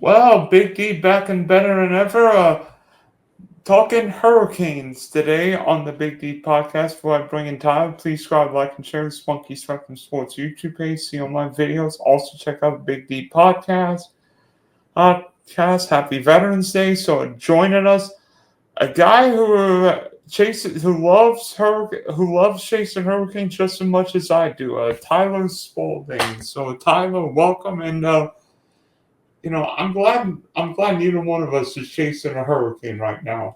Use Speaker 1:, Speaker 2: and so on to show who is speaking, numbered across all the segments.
Speaker 1: Well, Big D back and better than ever. Talking hurricanes today on the Big D podcast. Before I bring in Tyler, please subscribe, like, and share the Spunky Spectrum Sports YouTube page. See all my videos. Also check out the Big D podcast. Happy Veterans Day. So joining us, a guy who loves chasing hurricanes just as much as I do. Tyler Spalding. So Tyler, welcome and. I'm glad neither one of us is chasing a hurricane right now.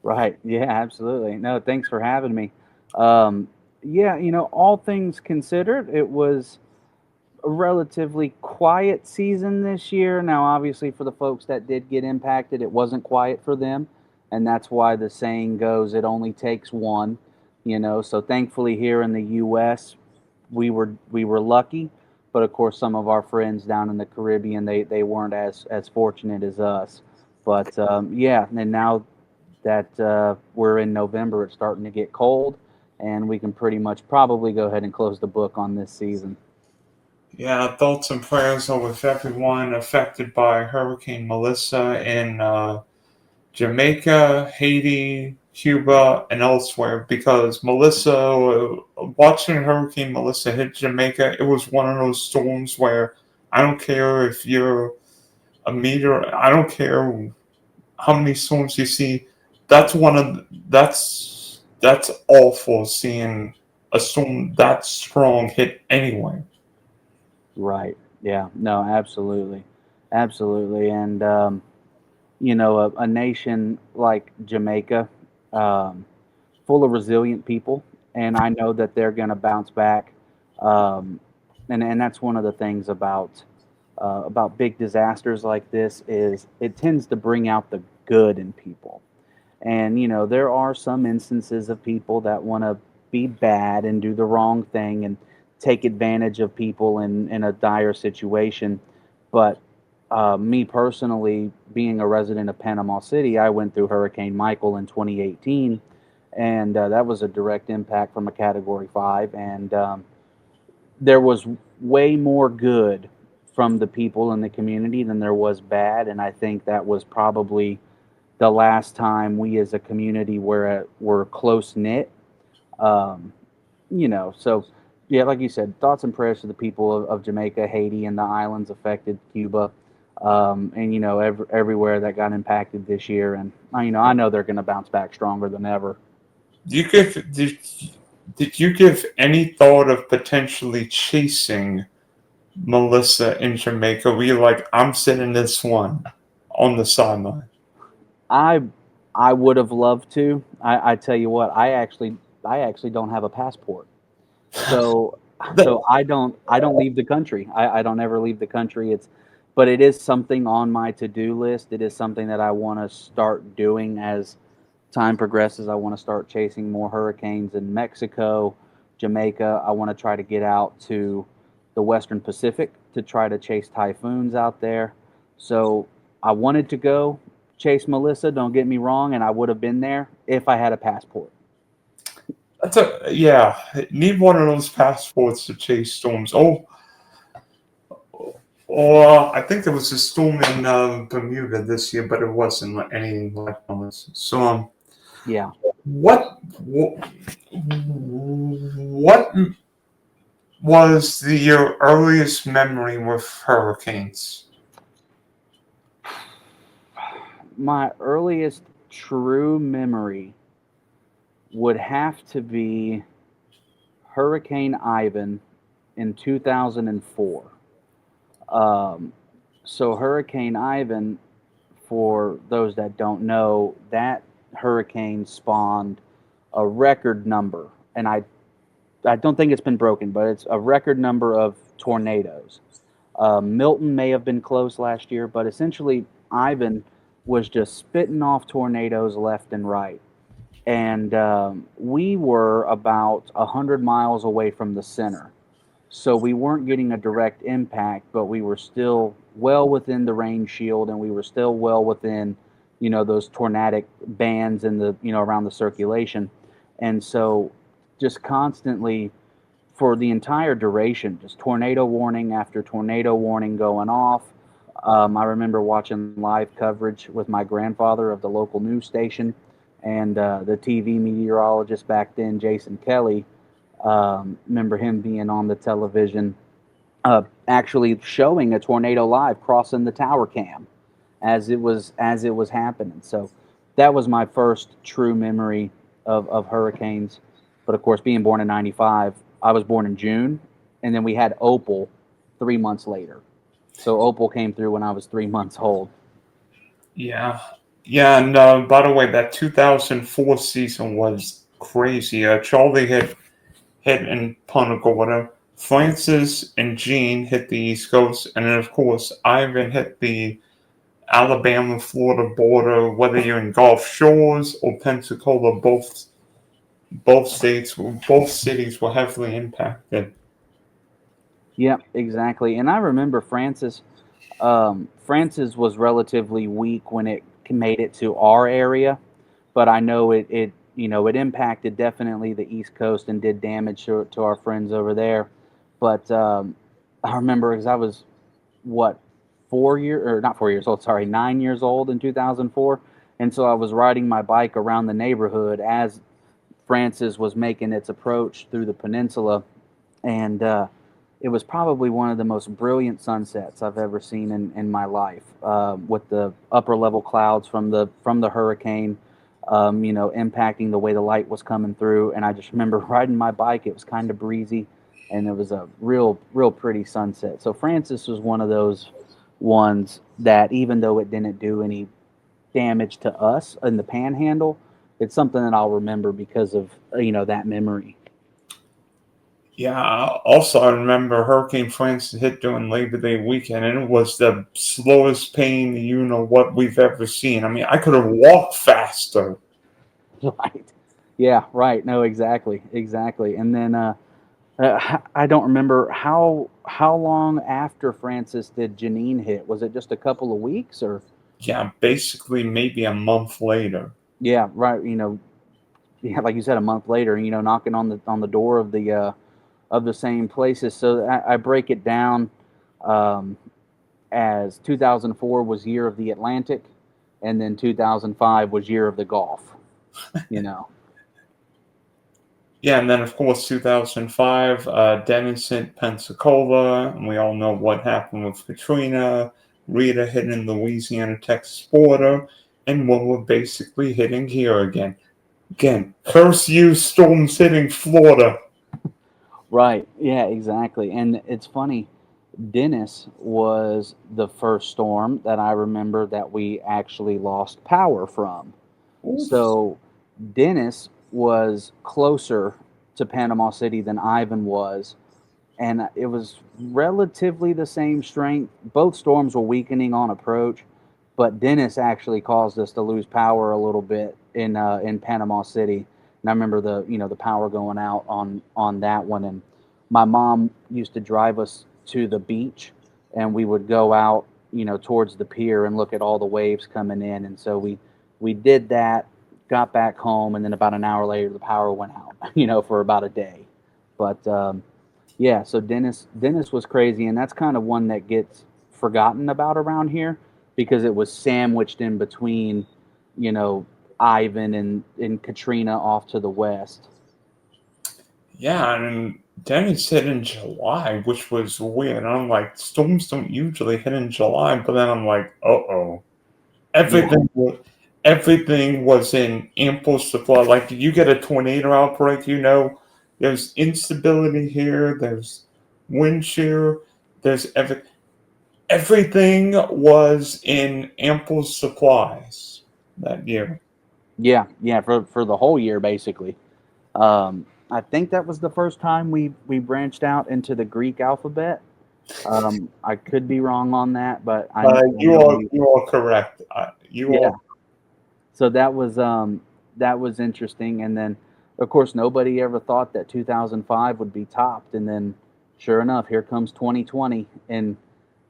Speaker 2: Right. Yeah, absolutely. No, thanks for having me. Um, yeah, all things considered, it was a relatively quiet season this year. Now, obviously, for the folks that did get impacted, it wasn't quiet for them. And that's why the saying goes, it only takes one. So thankfully here in the US, we were lucky. But of course, some of our friends down in the Caribbean, they weren't as fortunate as us. But yeah, and now that we're in November, it's starting to get cold, and we can pretty much probably go ahead and close the book on this season.
Speaker 1: Yeah, thoughts and prayers are with everyone affected by Hurricane Melissa in Jamaica, Haiti, Cuba, and elsewhere. Because watching Hurricane Melissa hit Jamaica, it was one of those storms where I don't care if you're a meter, I don't care how many storms you see. That's awful seeing a storm that strong hit anyway.
Speaker 2: Right. Yeah. No, absolutely. Absolutely. And, a nation like Jamaica, um, full of resilient people, and I know that they're going to bounce back. Um, and that's one of the things about big disasters like this is it tends to bring out the good in people. And there are some instances of people that want to be bad and do the wrong thing and take advantage of people in a dire situation. But me personally, being a resident of Panama City, I went through Hurricane Michael in 2018, and that was a direct impact from a Category 5. And there was way more good from the people in the community than there was bad. And I think that was probably the last time we as a community were close knit. Um, so yeah, like you said, thoughts and prayers to the people of Jamaica, Haiti, and the islands affected, Cuba, and everywhere that got impacted this year. And I know they're going to bounce back stronger than ever.
Speaker 1: Do you give did you give any thought of potentially chasing Melissa in Jamaica? Were you like, I'm sitting this one on the sideline?
Speaker 2: I I would have loved to. I tell you what, I actually don't have a passport. So
Speaker 1: That-
Speaker 2: I don't leave the country. I don't ever leave the country. But it is something on my to-do list. It is something that I want to start doing as time progresses. I want to start chasing more hurricanes in Mexico, Jamaica. I want to try to get out to the Western Pacific to try to chase typhoons out there. So I wanted to go chase Melissa, don't get me wrong, and I would have been there if I had a passport.
Speaker 1: yeah. Need one of those passports to chase storms. I think there was a storm in Bermuda this year, but it wasn't any like Melissa. So
Speaker 2: Yeah.
Speaker 1: what was your earliest memory with hurricanes?
Speaker 2: My earliest true memory would have to be Hurricane Ivan in 2004. Um, so, Hurricane Ivan, for those that don't know, that hurricane spawned a record number, and I don't think it's been broken, but it's a record number of tornadoes. Milton may have been close last year, but essentially, Ivan was just spitting off tornadoes left and right. And we were about 100 miles away from the center. So we weren't getting a direct impact, but we were still well within the rain shield and we were still well within, those tornadic bands in around the circulation. And so just constantly for the entire duration, just tornado warning after tornado warning going off. I remember watching live coverage with my grandfather of the local news station, and the TV meteorologist back then, Jason Kelly. Remember him being on the television, actually showing a tornado live crossing the tower cam as it was happening. So that was my first true memory of hurricanes. But of course, being born in '95, I was born in June, and then we had Opal 3 months later. So Opal came through when I was 3 months old.
Speaker 1: Yeah. Yeah, and by the way, that 2004 season was crazy. Charlie hit in Punta Gorda. Francis and Jean hit the East Coast, and then of course Ivan hit the Alabama Florida border. Whether you're in Gulf Shores or Pensacola, both cities were heavily impacted.
Speaker 2: Yep, exactly. And I remember Francis. Francis was relatively weak when it made it to our area, but I know it impacted definitely the East Coast and did damage to our friends over there. But I remember because I was what 4 year or not 4 years old, sorry, 9 years old in 2004, and so I was riding my bike around the neighborhood as Francis was making its approach through the peninsula, and it was probably one of the most brilliant sunsets I've ever seen in my life, with the upper level clouds from the hurricane, impacting the way the light was coming through. And I just remember riding my bike. It was kind of breezy, and it was a real pretty sunset. So Francis was one of those ones that, even though it didn't do any damage to us in the Panhandle, it's something that I'll remember because of that memory.
Speaker 1: Yeah, also I remember Hurricane Francis hit during Labor Day weekend, and it was the slowest pain you know what we've ever seen. I mean, I could have walked faster.
Speaker 2: Right. Yeah, right. No, exactly. Exactly. And then I don't remember how long after Francis did Janine hit. Was it just a couple of weeks or
Speaker 1: Yeah, basically maybe a month later.
Speaker 2: yeah, right, yeah, like you said, a month later, knocking on the door of the same places. So I break it down, um, as 2004 was year of the Atlantic, and then 2005 was year of the Gulf. You know.
Speaker 1: Yeah, and then of course 2005, Dennis hit Pensacola, and we all know what happened with Katrina. Rita hitting Louisiana Texas border, and what we're basically hitting here again. Again, curse you, storms hitting Florida.
Speaker 2: Right. Yeah, exactly. And it's funny, Dennis was the first storm that I remember that we actually lost power from.
Speaker 1: Oops.
Speaker 2: So Dennis was closer to Panama City than Ivan was, and it was relatively the same strength. Both storms were weakening on approach, but Dennis actually caused us to lose power a little bit in Panama City. And I remember the power going out on that one. And my mom used to drive us to the beach, and we would go out towards the pier and look at all the waves coming in. And so we did that, got back home, and then about an hour later the power went out. For about a day. But yeah, so Dennis was crazy, and that's kind of one that gets forgotten about around here because it was sandwiched in between, you know, Ivan and Katrina off to the west.
Speaker 1: Yeah, and Dennis hit in July, which was weird. I'm like, storms don't usually hit in July, but then I'm like, uh-oh.
Speaker 2: Yeah,
Speaker 1: Everything was in ample supply. Like you get a tornado outbreak, there's instability here, there's wind shear, everything was in ample supplies that year.
Speaker 2: yeah, for the whole year basically. I think that was the first time we branched out into the Greek alphabet. I could be wrong on that, but I
Speaker 1: You
Speaker 2: know
Speaker 1: are
Speaker 2: we
Speaker 1: you are correct. You
Speaker 2: yeah.
Speaker 1: are
Speaker 2: So that was interesting, and then of course nobody ever thought that 2005 would be topped, and then sure enough, here comes 2020, and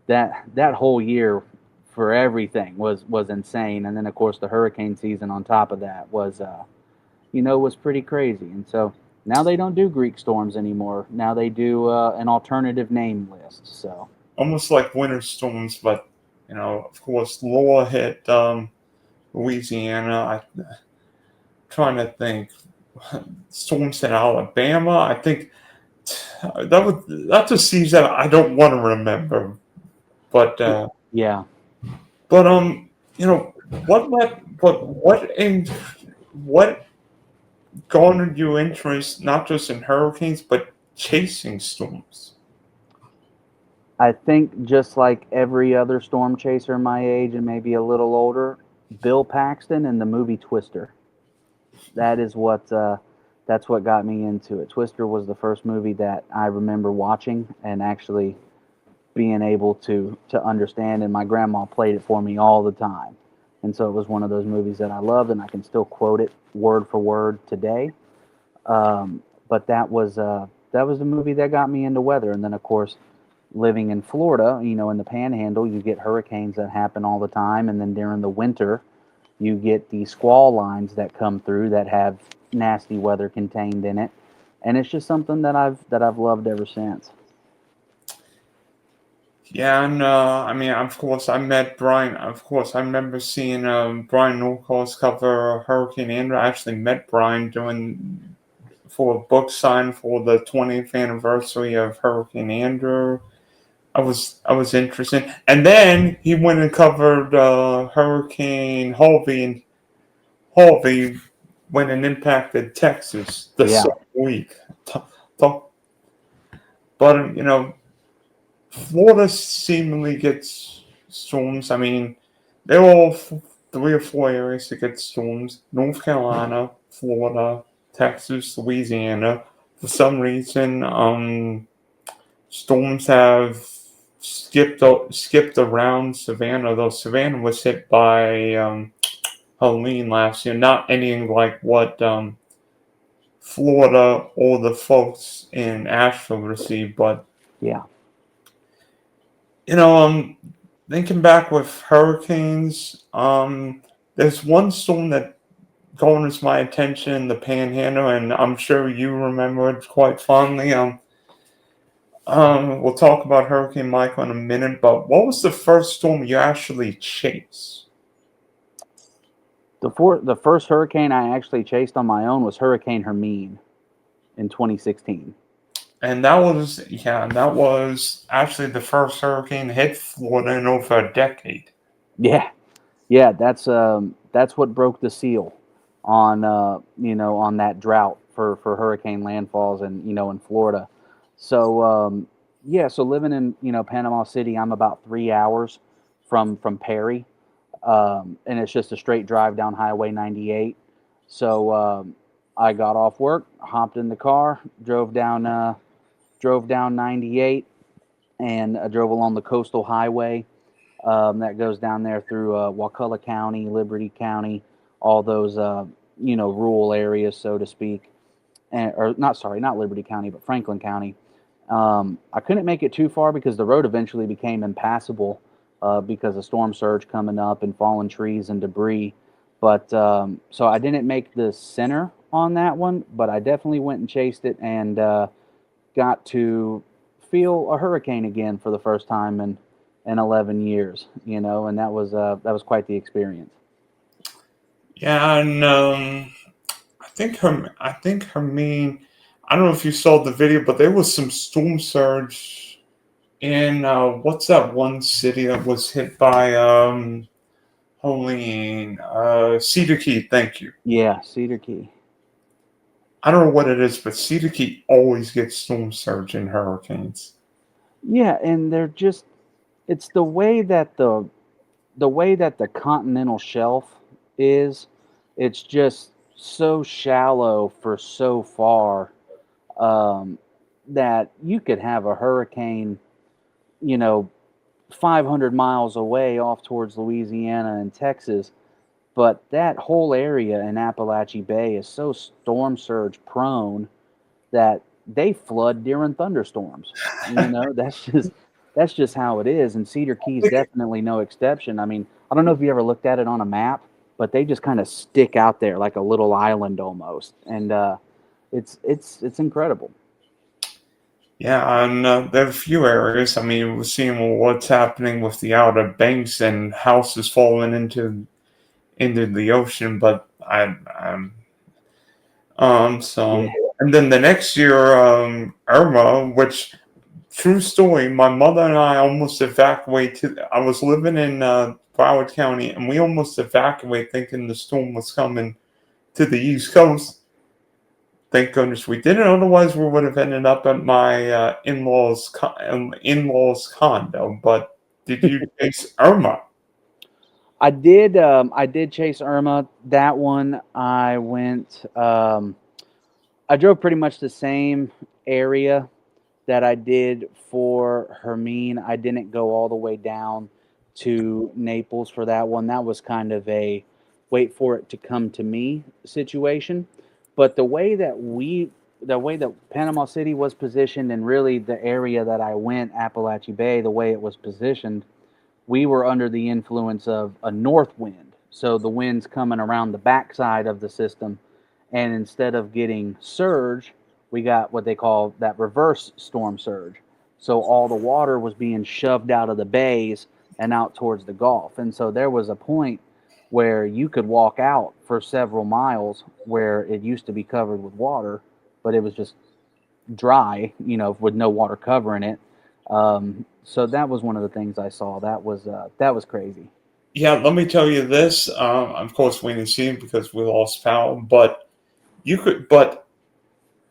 Speaker 2: that whole year for everything was insane, and then of course the hurricane season on top of that was pretty crazy, and so now they don't do Greek storms anymore. Now they do an alternative name list. So
Speaker 1: almost like winter storms, but Of course, Laura hit Louisiana. I'm trying to think. Storms in Alabama. I think that's a season I don't want to remember. But
Speaker 2: Yeah.
Speaker 1: but what let but what garnered you interest not just in hurricanes but chasing storms?
Speaker 2: I think just like every other storm chaser my age and maybe a little older, Bill Paxton and the movie Twister. That is what that's what got me into it. Twister was the first movie that I remember watching and actually being able to understand, and my grandma played it for me all the time. And so it was one of those movies that I loved, and I can still quote it word for word today. But that was the movie that got me into weather. And then of course, living in Florida, in the Panhandle, you get hurricanes that happen all the time, and then during the winter, you get the squall lines that come through that have nasty weather contained in it, and it's just something that I've loved ever since.
Speaker 1: Yeah, and I mean, of course, I met Brian. Of course, I remember seeing Brian Norcross cover Hurricane Andrew. I actually met Brian doing for a book sign for the 20th anniversary of Hurricane Andrew. I was interested, and then he went and covered Hurricane Harvey when it impacted Texas the
Speaker 2: Yeah,
Speaker 1: same week. T- t- But Florida seemingly gets storms. I mean, there are all 3 or 4 areas that get storms: North Carolina, Florida, Texas, Louisiana. For some reason, storms have skipped around Savannah. Though Savannah was hit by Helene last year, not anything like what Florida or the folks in Asheville received, but
Speaker 2: yeah.
Speaker 1: you know, thinking back with hurricanes, there's one storm that garners my attention in the Panhandle, and I'm sure you remember it quite fondly. We'll talk about Hurricane Michael in a minute, but what was the first storm you actually chased?
Speaker 2: The first hurricane I actually chased on my own was Hurricane Hermine in 2016.
Speaker 1: And that was actually the first hurricane to hit Florida in over a decade.
Speaker 2: Yeah, yeah. That's what broke the seal on on that drought for hurricane landfalls and in Florida. So yeah, so living in Panama City, I'm about 3 hours from Perry, and it's just a straight drive down Highway 98. So I got off work, hopped in the car, drove down 98, and drove along the coastal highway that goes down there through Wakulla County, Liberty County, all those rural areas, so to speak, and, or not sorry, not Liberty County, but Franklin County. I couldn't make it too far because the road eventually became impassable because of storm surge coming up and fallen trees and debris. But so I didn't make the center on that one, but I definitely went and chased it and got to feel a hurricane again for the first time in 11 years, and that was quite the experience.
Speaker 1: Yeah, and I think Hermine. I don't know if you saw the video, but there was some storm surge in what's that one city that was hit by Helene? Cedar Key. Thank you.
Speaker 2: Yeah, Cedar Key.
Speaker 1: I don't know what it is, but Cedar Key always gets storm surge in hurricanes.
Speaker 2: Yeah, and they're just it's the way that the continental shelf is, it's just so shallow for so far um, that you could have a hurricane, you know, 500 miles away off towards Louisiana and Texas. But that whole area in Appalachia Bay is so storm surge prone that they flood during thunderstorms. That's just how it is, and Cedar Key is definitely no exception. I mean, I don't know if you ever looked at it on a map, but they just kind of stick out there like a little island almost, and it's incredible.
Speaker 1: Yeah, and there are a few areas. I mean, we're seeing what's happening with the Outer Banks and houses falling into the ocean. But
Speaker 2: Yeah.
Speaker 1: and then the next year, Irma, which true story, my mother and I almost evacuated. I was living in Broward County, and we almost evacuated thinking the storm was coming to the East Coast. Thank goodness we didn't. Otherwise, we would have ended up at my in-laws condo. But did you chase Irma?
Speaker 2: I did. I did chase Irma. That one, I went. I drove pretty much the same area that I did for Hermine. I didn't go all the way down to Naples for that one. That was kind of a wait for it to come to me situation. But the way that Panama City was positioned, and really the area that I went, Appalachia Bay, the way it was positioned, we were under the influence of a north wind. So the wind's coming around the backside of the system. And instead of getting surge, we got what they call that reverse storm surge. So all the water was being shoved out of the bays and out towards the Gulf. And so there was a point where you could walk out for several miles where it used to be covered with water, but it was just dry, with no water covering it. So that was one of the things I saw. That was crazy.
Speaker 1: Yeah, let me tell you this. Of course, we didn't see him because we lost power. But but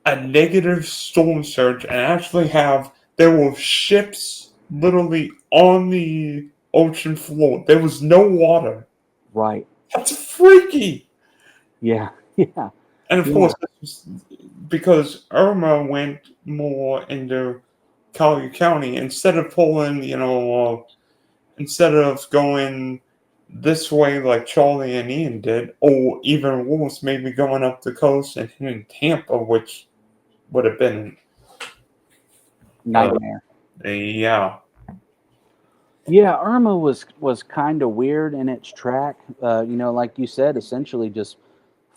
Speaker 1: a negative storm surge and actually have there were ships literally on the ocean floor. There was no water.
Speaker 2: Right.
Speaker 1: That's freaky.
Speaker 2: Yeah. Yeah.
Speaker 1: And of
Speaker 2: Yeah.
Speaker 1: course, this was because Irma went more into Collier County instead of pulling, instead of going this way like Charlie and Ian did, or even worse, maybe going up the coast and hitting Tampa, which would have been uh,
Speaker 2: Nightmare.
Speaker 1: yeah.
Speaker 2: Yeah, Irma was kind of weird in its track. Like you said, essentially just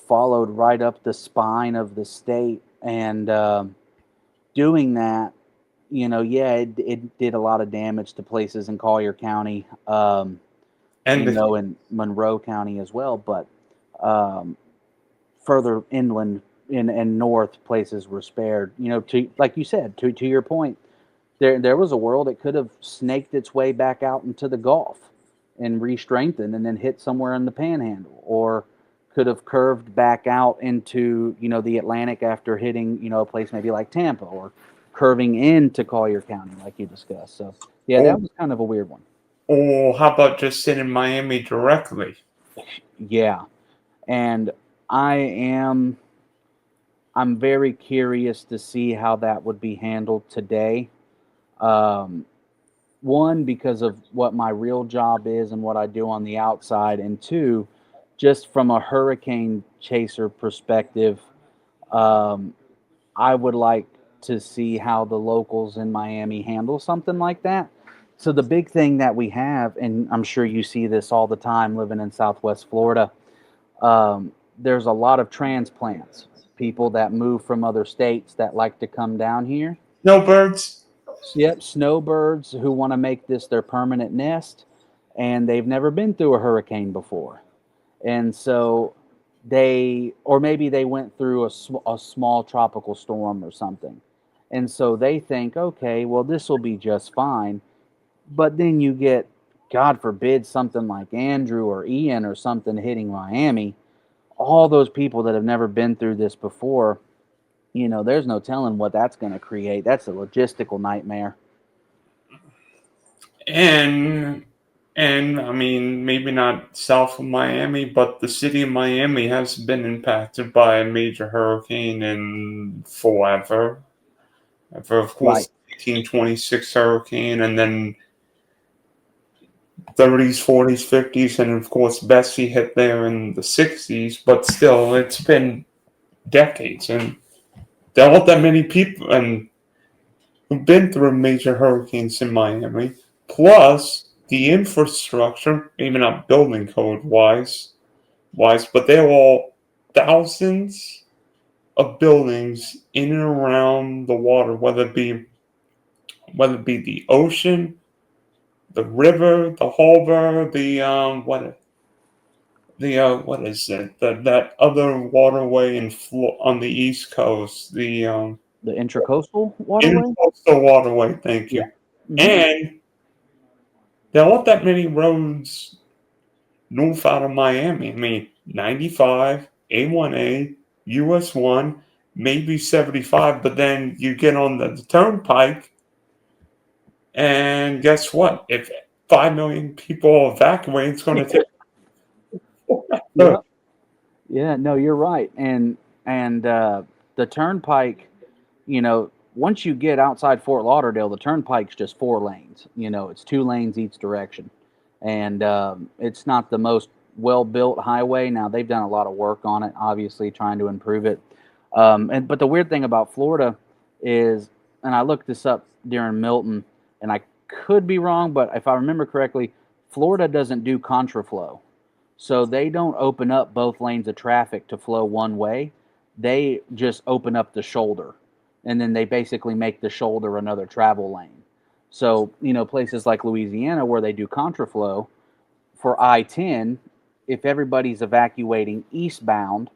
Speaker 2: followed right up the spine of the state, and doing that, yeah, it did a lot of damage to places in Collier County,
Speaker 1: And the
Speaker 2: and Monroe County as well. But um, further inland and north places were spared. To like you said, to your point, there was a world that could have snaked its way back out into the Gulf and re-strengthened and then hit somewhere in the Panhandle, or could have curved back out into the Atlantic after hitting a place maybe like Tampa, or curving into Collier County like you discussed. So yeah,
Speaker 1: or,
Speaker 2: that was kind of a weird one.
Speaker 1: or how about just sitting in Miami directly?
Speaker 2: Yeah, and I am I'm very curious to see how that would be handled today. Um, One, because of what my real job is and what I do on the outside, and two, just from a hurricane chaser perspective, um, I would like to see how the locals in Miami handle something like that. So the big thing that we have, and I'm sure you see this all the time living in Southwest Florida, there's a lot of transplants, people that move from other states that like to come down here.
Speaker 1: Snowbirds?
Speaker 2: Yep, snowbirds who want to make this their permanent nest, and they've never been through a hurricane before. And so or maybe they went through a small tropical storm or something. And so they think, okay, well, this will be just fine. But then you get, God forbid, something like Andrew or Ian or something hitting Miami. All those people that have never been through this before, there's no telling what that's going to create. That's a logistical nightmare.
Speaker 1: And I mean maybe not south of Miami, but the city of Miami has been impacted by a major hurricane in forever. Ever, of
Speaker 2: Right.
Speaker 1: course, 1826 hurricane, and then 30s, 40s, 50s, and of course Bessie hit there in the 60s. But still, it's been decades, and there aren't that many people and who've been through major hurricanes in Miami. Plus, the infrastructure, maybe not building code wise, but they're all thousands of buildings in and around the water, whether it be whether it be the ocean, the river, the harbor, what is it? That other waterway on the East Coast, the
Speaker 2: The Intracoastal Waterway?
Speaker 1: Intercoastal Waterway. Thank
Speaker 2: Yeah.
Speaker 1: you.
Speaker 2: Hmm.
Speaker 1: And there aren't that many roads north out of Miami. I mean, 95, A1A, US 1, maybe 75, but then you get on the turnpike, and guess what? If 5 million people evacuate, it's going to take
Speaker 2: Yeah. Yeah, no, you're right. And the turnpike, once you get outside Fort Lauderdale, the turnpike's just 4 lanes. It's 2 lanes each direction, and it's not the most well built highway. Now they've done a lot of work on it, obviously trying to improve it. And but the weird thing about Florida is, and I looked this up during Milton, and I could be wrong, but if I remember correctly, Florida doesn't do contraflow. So they don't open up both lanes of traffic to flow one way. They just open up the shoulder, and then they basically make the shoulder another travel lane. So, places like Louisiana where they do contraflow for I-10, if everybody's evacuating eastbound,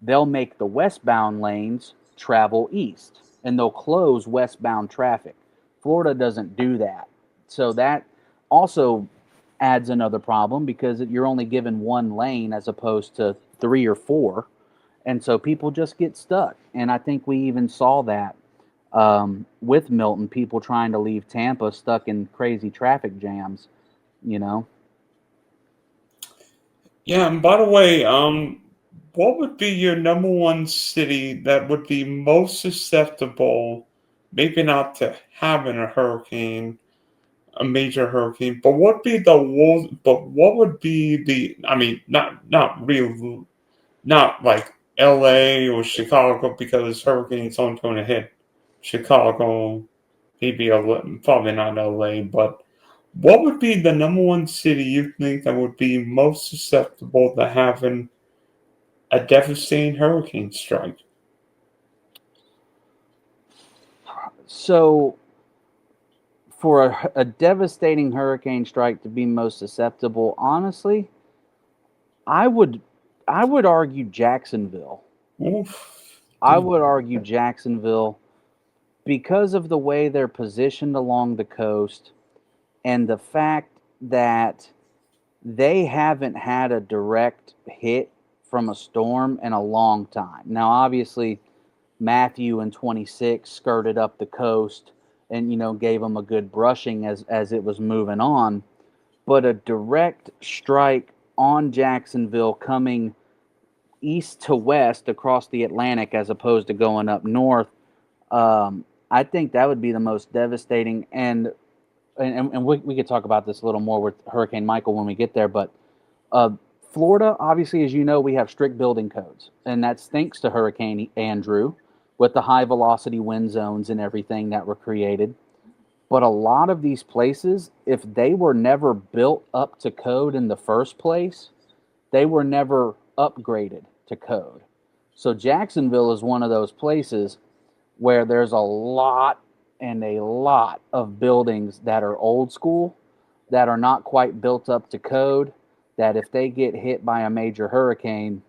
Speaker 2: they'll make the westbound lanes travel east and they'll close westbound traffic. Florida doesn't do that. So that also adds another problem because you're only given 1 lane as opposed to 3 or 4. And so people just get stuck. And I think we even saw that with Milton, people trying to leave Tampa stuck in crazy traffic jams, you know?
Speaker 1: Yeah, and by the way, what would be your number one city that would be most susceptible, maybe not to having a hurricane, a major hurricane, but what would be I mean, not real, not like L.A. or Chicago because hurricanes aren't going to hit Chicago, maybe probably not L.A., but what would be the number one city you think that would be most susceptible to having a devastating hurricane strike?
Speaker 2: So, for a devastating hurricane strike to be most susceptible, honestly, I would I would argue Jacksonville.
Speaker 1: Oof.
Speaker 2: I would argue Jacksonville because of the way they're positioned along the coast and the fact that they haven't had a direct hit from a storm in a long time. Now, obviously, Matthew in 26 skirted up the coast and gave them a good brushing as it was moving on, but a direct strike on Jacksonville coming east to west across the Atlantic as opposed to going up north, I think that would be the most devastating. And we could talk about this a little more with Hurricane Michael when we get there. But uh, Florida, obviously, as you know, we have strict building codes, and that's thanks to Hurricane Andrew with the high velocity wind zones and everything that were created. But a lot of these places, if they were never built up to code in the first place, they were never upgraded to code. So Jacksonville is one of those places where there's a lot and a lot of buildings that are old school that are not quite built up to code, that if they get hit by a major hurricane,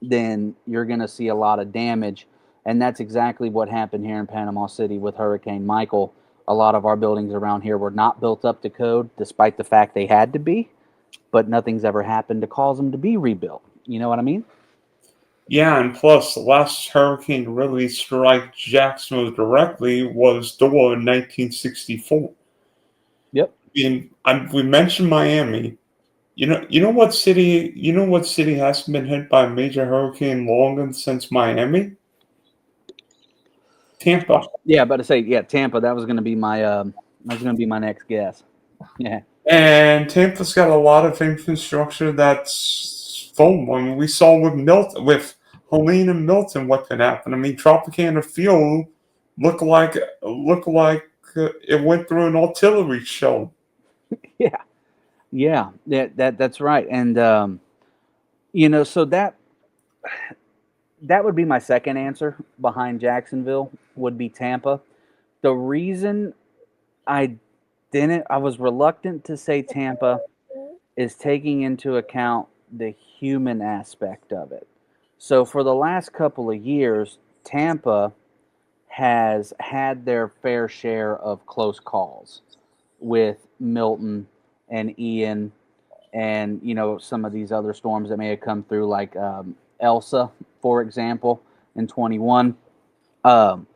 Speaker 2: then you're going to see a lot of damage. And that's exactly what happened here in Panama City with Hurricane Michael. A lot of our buildings around here were not built up to code, despite the fact they had to be, but nothing's ever happened to cause them to be rebuilt. You know what I mean?
Speaker 1: Yeah, and plus, the last hurricane to really strike Jacksonville directly was Dora in 1964.
Speaker 2: Yep.
Speaker 1: We mentioned Miami. You know what city hasn't been hit by a major hurricane longer since Miami? Tampa.
Speaker 2: Yeah, about to say, yeah, Tampa. That was going to be my next guess. Yeah.
Speaker 1: And Tampa's got a lot of infrastructure that's full. I mean, we saw with Helene and Milton what could happen. I mean, Tropicana Field looked like it went through an artillery shell.
Speaker 2: Yeah. Yeah. That's right. And so that would be my second answer behind Jacksonville would be Tampa. The reason I didn't. I was reluctant to say Tampa is taking into account the human aspect of it. So for the last couple of years, Tampa has had their fair share of close calls with Milton and Ian and some of these other storms that may have come through, like Elsa, for example, in 21. Um,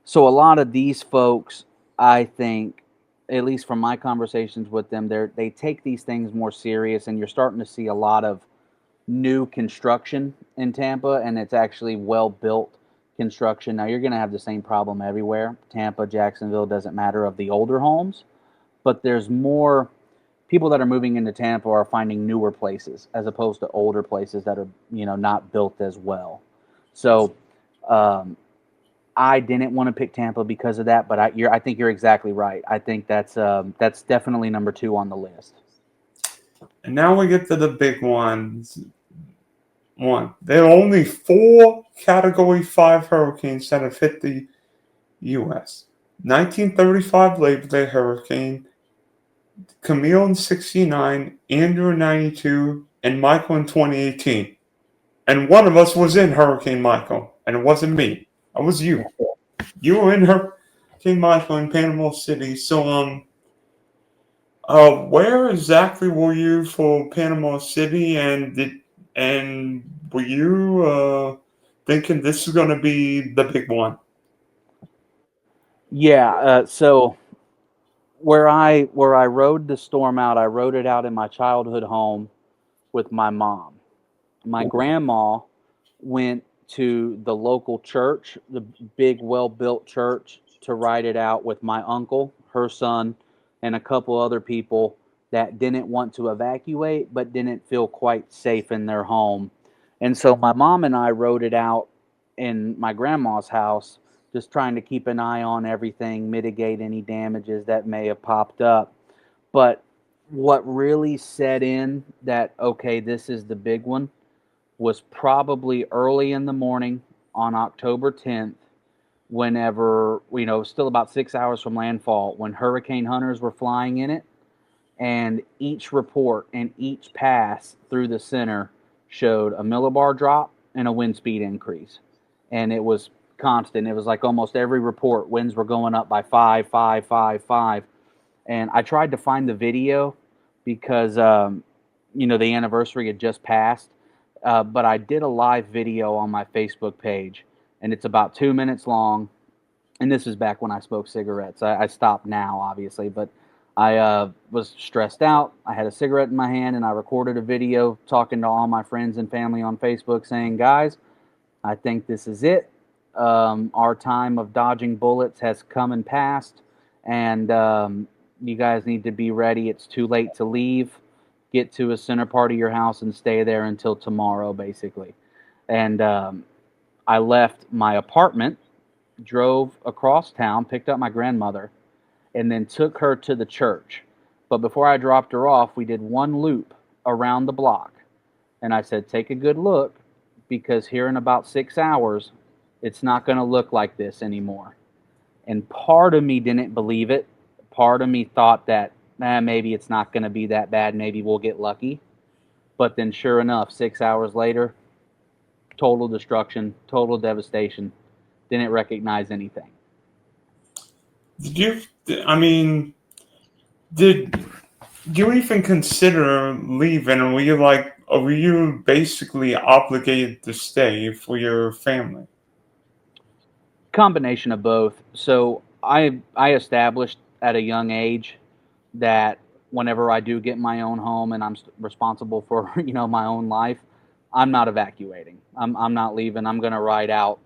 Speaker 2: so a lot of these folks, I think, at least from my conversations with them, they take these things more serious, and you're starting to see a lot of new construction in Tampa, and it's actually well built construction. Now you're going to have the same problem everywhere. Tampa, Jacksonville, doesn't matter, of the older homes, but there's more people that are moving into Tampa are finding newer places as opposed to older places that are not built as well. So um, I didn't want to pick Tampa because of that, but I think you're exactly right. I think that's definitely number two on the list.
Speaker 1: And now we get to the big ones. There are only four Category 5 hurricanes that have hit the U.S. 1935 Labor Day hurricane, Camille in 69, Andrew in 92, and Michael in 2018. And one of us was in Hurricane Michael, and it wasn't me. It was you. You were in Hurricane Michael in Panama City. So, where exactly were you for Panama City, and were you thinking this is going to be the big one?
Speaker 2: Yeah. So where I rode the storm out, I rode it out in my childhood home with my mom. My grandma went to the local church, the big, well built church, to ride it out with my uncle, her son, and a couple other people that didn't want to evacuate but didn't feel quite safe in their home. And so my mom and I rode it out in my grandma's house, just trying to keep an eye on everything, mitigate any damages that may have popped up. But what really set in that, okay, this is the big one, was probably early in the morning on October 10th, whenever, still about 6 hours from landfall, when hurricane hunters were flying in it. And each report and each pass through the center showed a millibar drop and a wind speed increase. And it was constant. It was like almost every report, winds were going up by 5, 5, 5, 5. And I tried to find the video because the anniversary had just passed. But I did a live video on my Facebook page, and it's about 2 minutes long. And this is back when I smoked cigarettes. I stopped now, obviously, but I was stressed out. I had a cigarette in my hand, and I recorded a video talking to all my friends and family on Facebook, saying, "Guys, I think this is it. Our time of dodging bullets has come and passed, and you guys need to be ready. It's too late to leave. Get to a center part of your house and stay there until tomorrow, basically." And I left my apartment, drove across town, picked up my grandmother, and then took her to the church. But before I dropped her off, we did one loop around the block. And I said, "Take a good look, because here in about 6 hours, it's not going to look like this anymore." And part of me didn't believe it. Part of me thought that, maybe it's not going to be that bad. Maybe we'll get lucky. But then, sure enough, 6 hours later, total destruction, total devastation. Didn't recognize anything.
Speaker 1: Did you? I mean, did you even consider leaving, or were you basically obligated to stay for your family?
Speaker 2: Combination of both. So I established at a young age that whenever I do get my own home and I'm responsible for my own life, I'm not evacuating. I'm not leaving. I'm gonna ride out.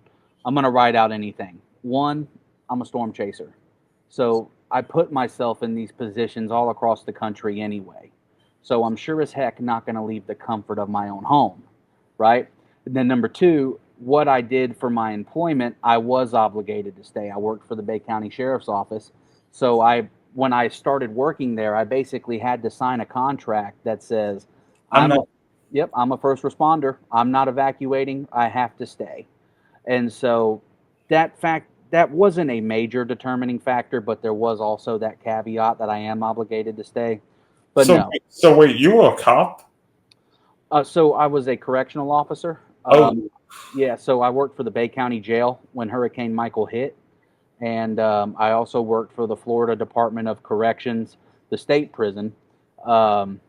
Speaker 2: I'm gonna ride out anything. One, I'm a storm chaser, so I put myself in these positions all across the country anyway. So I'm sure as heck not gonna leave the comfort of my own home, right? And then number two, what I did for my employment, I was obligated to stay. I worked for the Bay County Sheriff's Office, so when I started working there, I basically had to sign a contract that says,
Speaker 1: I'm
Speaker 2: I'm a,
Speaker 1: not.
Speaker 2: yep, I'm a first responder. I'm not evacuating. I have to stay. And so that wasn't a major determining factor, but there was also that caveat that I am obligated to stay. But
Speaker 1: So,
Speaker 2: no.
Speaker 1: so wait, you were a cop?
Speaker 2: So I was a correctional officer.
Speaker 1: Oh,
Speaker 2: Yeah, so I worked for the Bay County Jail when Hurricane Michael hit, and I also worked for the Florida Department of Corrections, the state prison, um,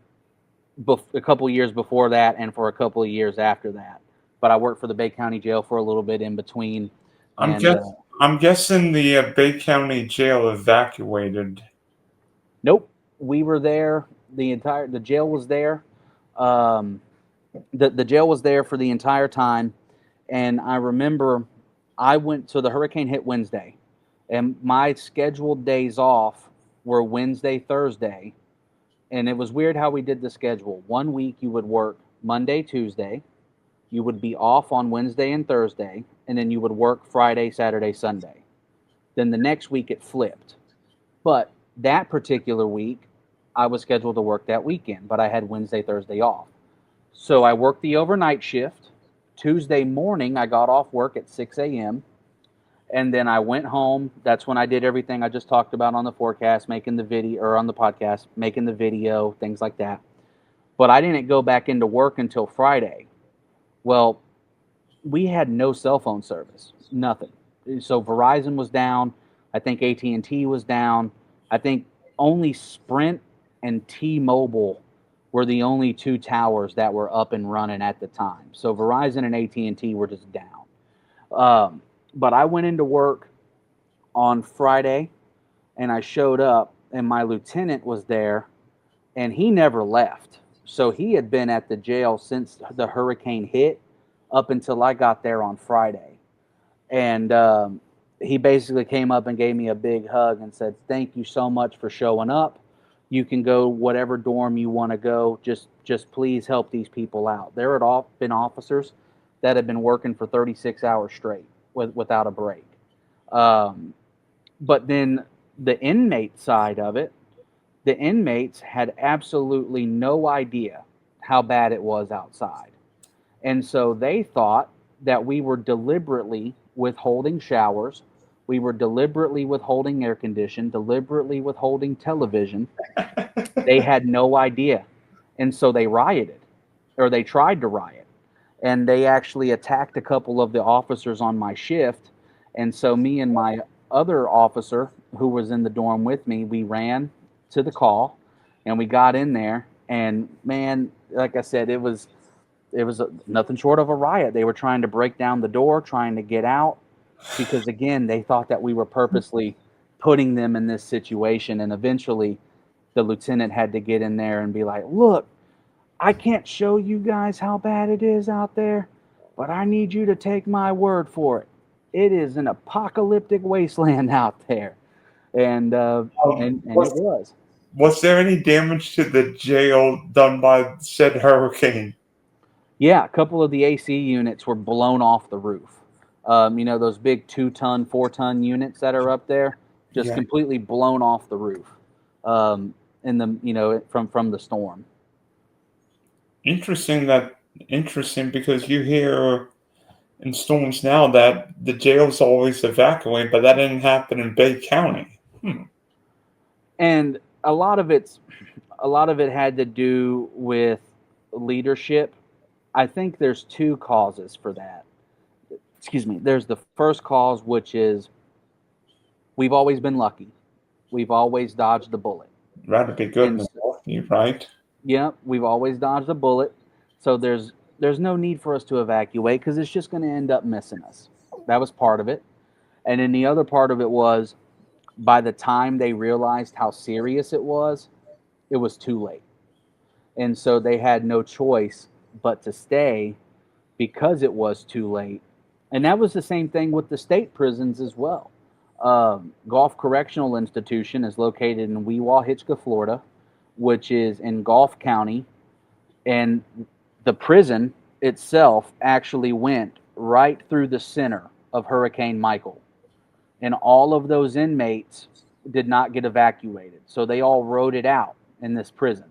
Speaker 2: a couple years before that, and for a couple of years after that. But I worked for the Bay County Jail for a little bit in between,
Speaker 1: I'm
Speaker 2: and
Speaker 1: guess I'm guessing the Bay County Jail evacuated.
Speaker 2: nope, we were there. The jail was there. Um, the jail was there for the entire time, and I remember I went. So the hurricane hit Wednesday, and my scheduled days off were Wednesday, Thursday, and it was weird how we did the schedule. One week you would work Monday, Tuesday, you would be off on Wednesday and Thursday, and then you would work Friday, Saturday, Sunday. Then the next week it flipped. But that particular week, I was scheduled to work that weekend, but I had Wednesday, Thursday off. So I worked the overnight shift. Tuesday morning, I got off work at 6 a.m. And then I went home. That's when I did everything I just talked about on the forecast, making the video, or on the podcast, making the video, things like that. But I didn't go back into work until Friday. Well, we had no cell phone service, nothing. So Verizon was down. I think AT&T was down. I think only Sprint and T-Mobile were the only two towers that were up and running at the time. So Verizon and AT&T were just down. But I went into work on Friday, and I showed up, and my lieutenant was there, and he never left. So he had been at the jail since the hurricane hit up until I got there on Friday. And he basically came up and gave me a big hug and said, "Thank you so much for showing up. You can go whatever dorm you want to go. Just please help these people out." There had all been officers that had been working for 36 hours straight without a break. Um, but then the inmate side of it, the inmates had absolutely no idea how bad it was outside. And so they thought that we were deliberately withholding showers, we were deliberately withholding air condition, deliberately withholding television. They had no idea. And so they rioted, or they tried to riot. And they actually attacked a couple of the officers on my shift. And so me and my other officer who was in the dorm with me, we ran to the call and we got in there. And man, like I said, it was nothing short of a riot. They were trying to break down the door, trying to get out, because again, they thought that we were purposely putting them in this situation. And eventually, the lieutenant had to get in there and be like, "Look, I can't show you guys how bad it is out there, but I need you to take my word for it. It is an apocalyptic wasteland out there," and it
Speaker 1: was
Speaker 2: was.
Speaker 1: was there any damage to the jail done by said hurricane?
Speaker 2: Yeah, a couple of the AC units were blown off the roof. Those big 2-ton, 4-ton units that are up there, just
Speaker 1: Yeah,
Speaker 2: completely blown off the roof, in the from the storm.
Speaker 1: interesting that interesting because you hear in storms now that the jails always evacuate, but that didn't happen in Bay County. Hmm.
Speaker 2: And a lot of it had to do with leadership. I think there's two causes for that. Excuse me. There's the first cause, which is we've always been lucky. We've always dodged a bullet.
Speaker 1: Rather be good
Speaker 2: And
Speaker 1: than lucky, right?
Speaker 2: yeah, we've always dodged a bullet. So there's no need for us to evacuate because it's just going to end up missing us. That was part of it. And then the other part of it was by the time they realized how serious it was too late. And so they had no choice but to stay because it was too late. And that was the same thing with the state prisons as well. Gulf Correctional Institution is located in Weehawken, Florida, which is in Gulf County. And the prison itself actually went right through the center of Hurricane Michael. And all of those inmates did not get evacuated. So they all rode it out in this prison.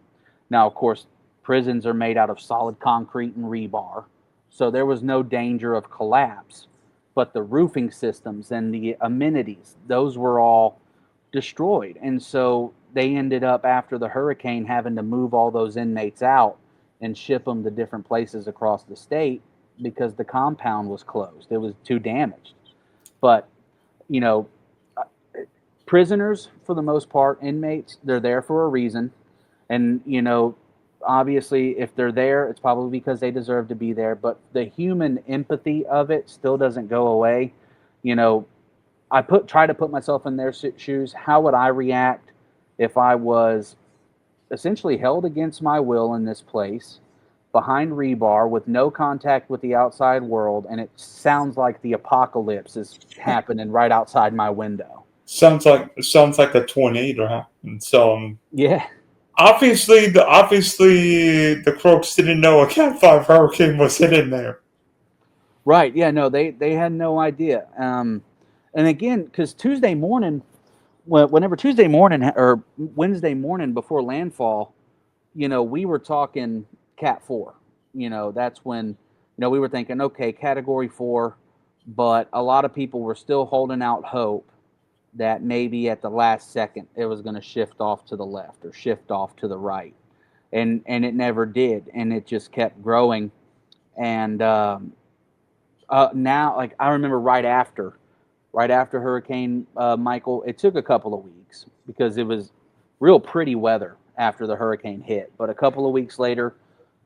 Speaker 2: Now, of course, prisons are made out of solid concrete and rebar. So there was no danger of collapse. but the roofing systems and the amenities, those were all destroyed. And so they ended up, after the hurricane, having to move all those inmates out and ship them to different places across the state because the compound was closed. It was too damaged. But, you know, uh, prisoners, for the most part, inmates, they're there for a reason. And, obviously, if they're there, it's probably because they deserve to be there. But the human empathy of it still doesn't go away. You know, try to put myself in their shoes. How would I react if I was essentially held against my will in this place, behind rebar, with no contact with the outside world, and it sounds like the apocalypse is happening right outside my window?
Speaker 1: Sounds like a tornado happened. So
Speaker 2: Yeah.
Speaker 1: obviously the crooks didn't know a Cat 5 hurricane was hitting there.
Speaker 2: Right. Yeah. No, they had no idea. And again, because Tuesday morning, whenever Tuesday morning or Wednesday morning before landfall, we were talking Cat 4. That's when, we were thinking, okay, Category 4, but a lot of people were still holding out hope that maybe at the last second it was going to shift off to the left or shift off to the right, and it never did, and it just kept growing. And now, like, I remember right after Hurricane Michael, it took a couple of weeks because it was real pretty weather after the hurricane hit. But a couple of weeks later,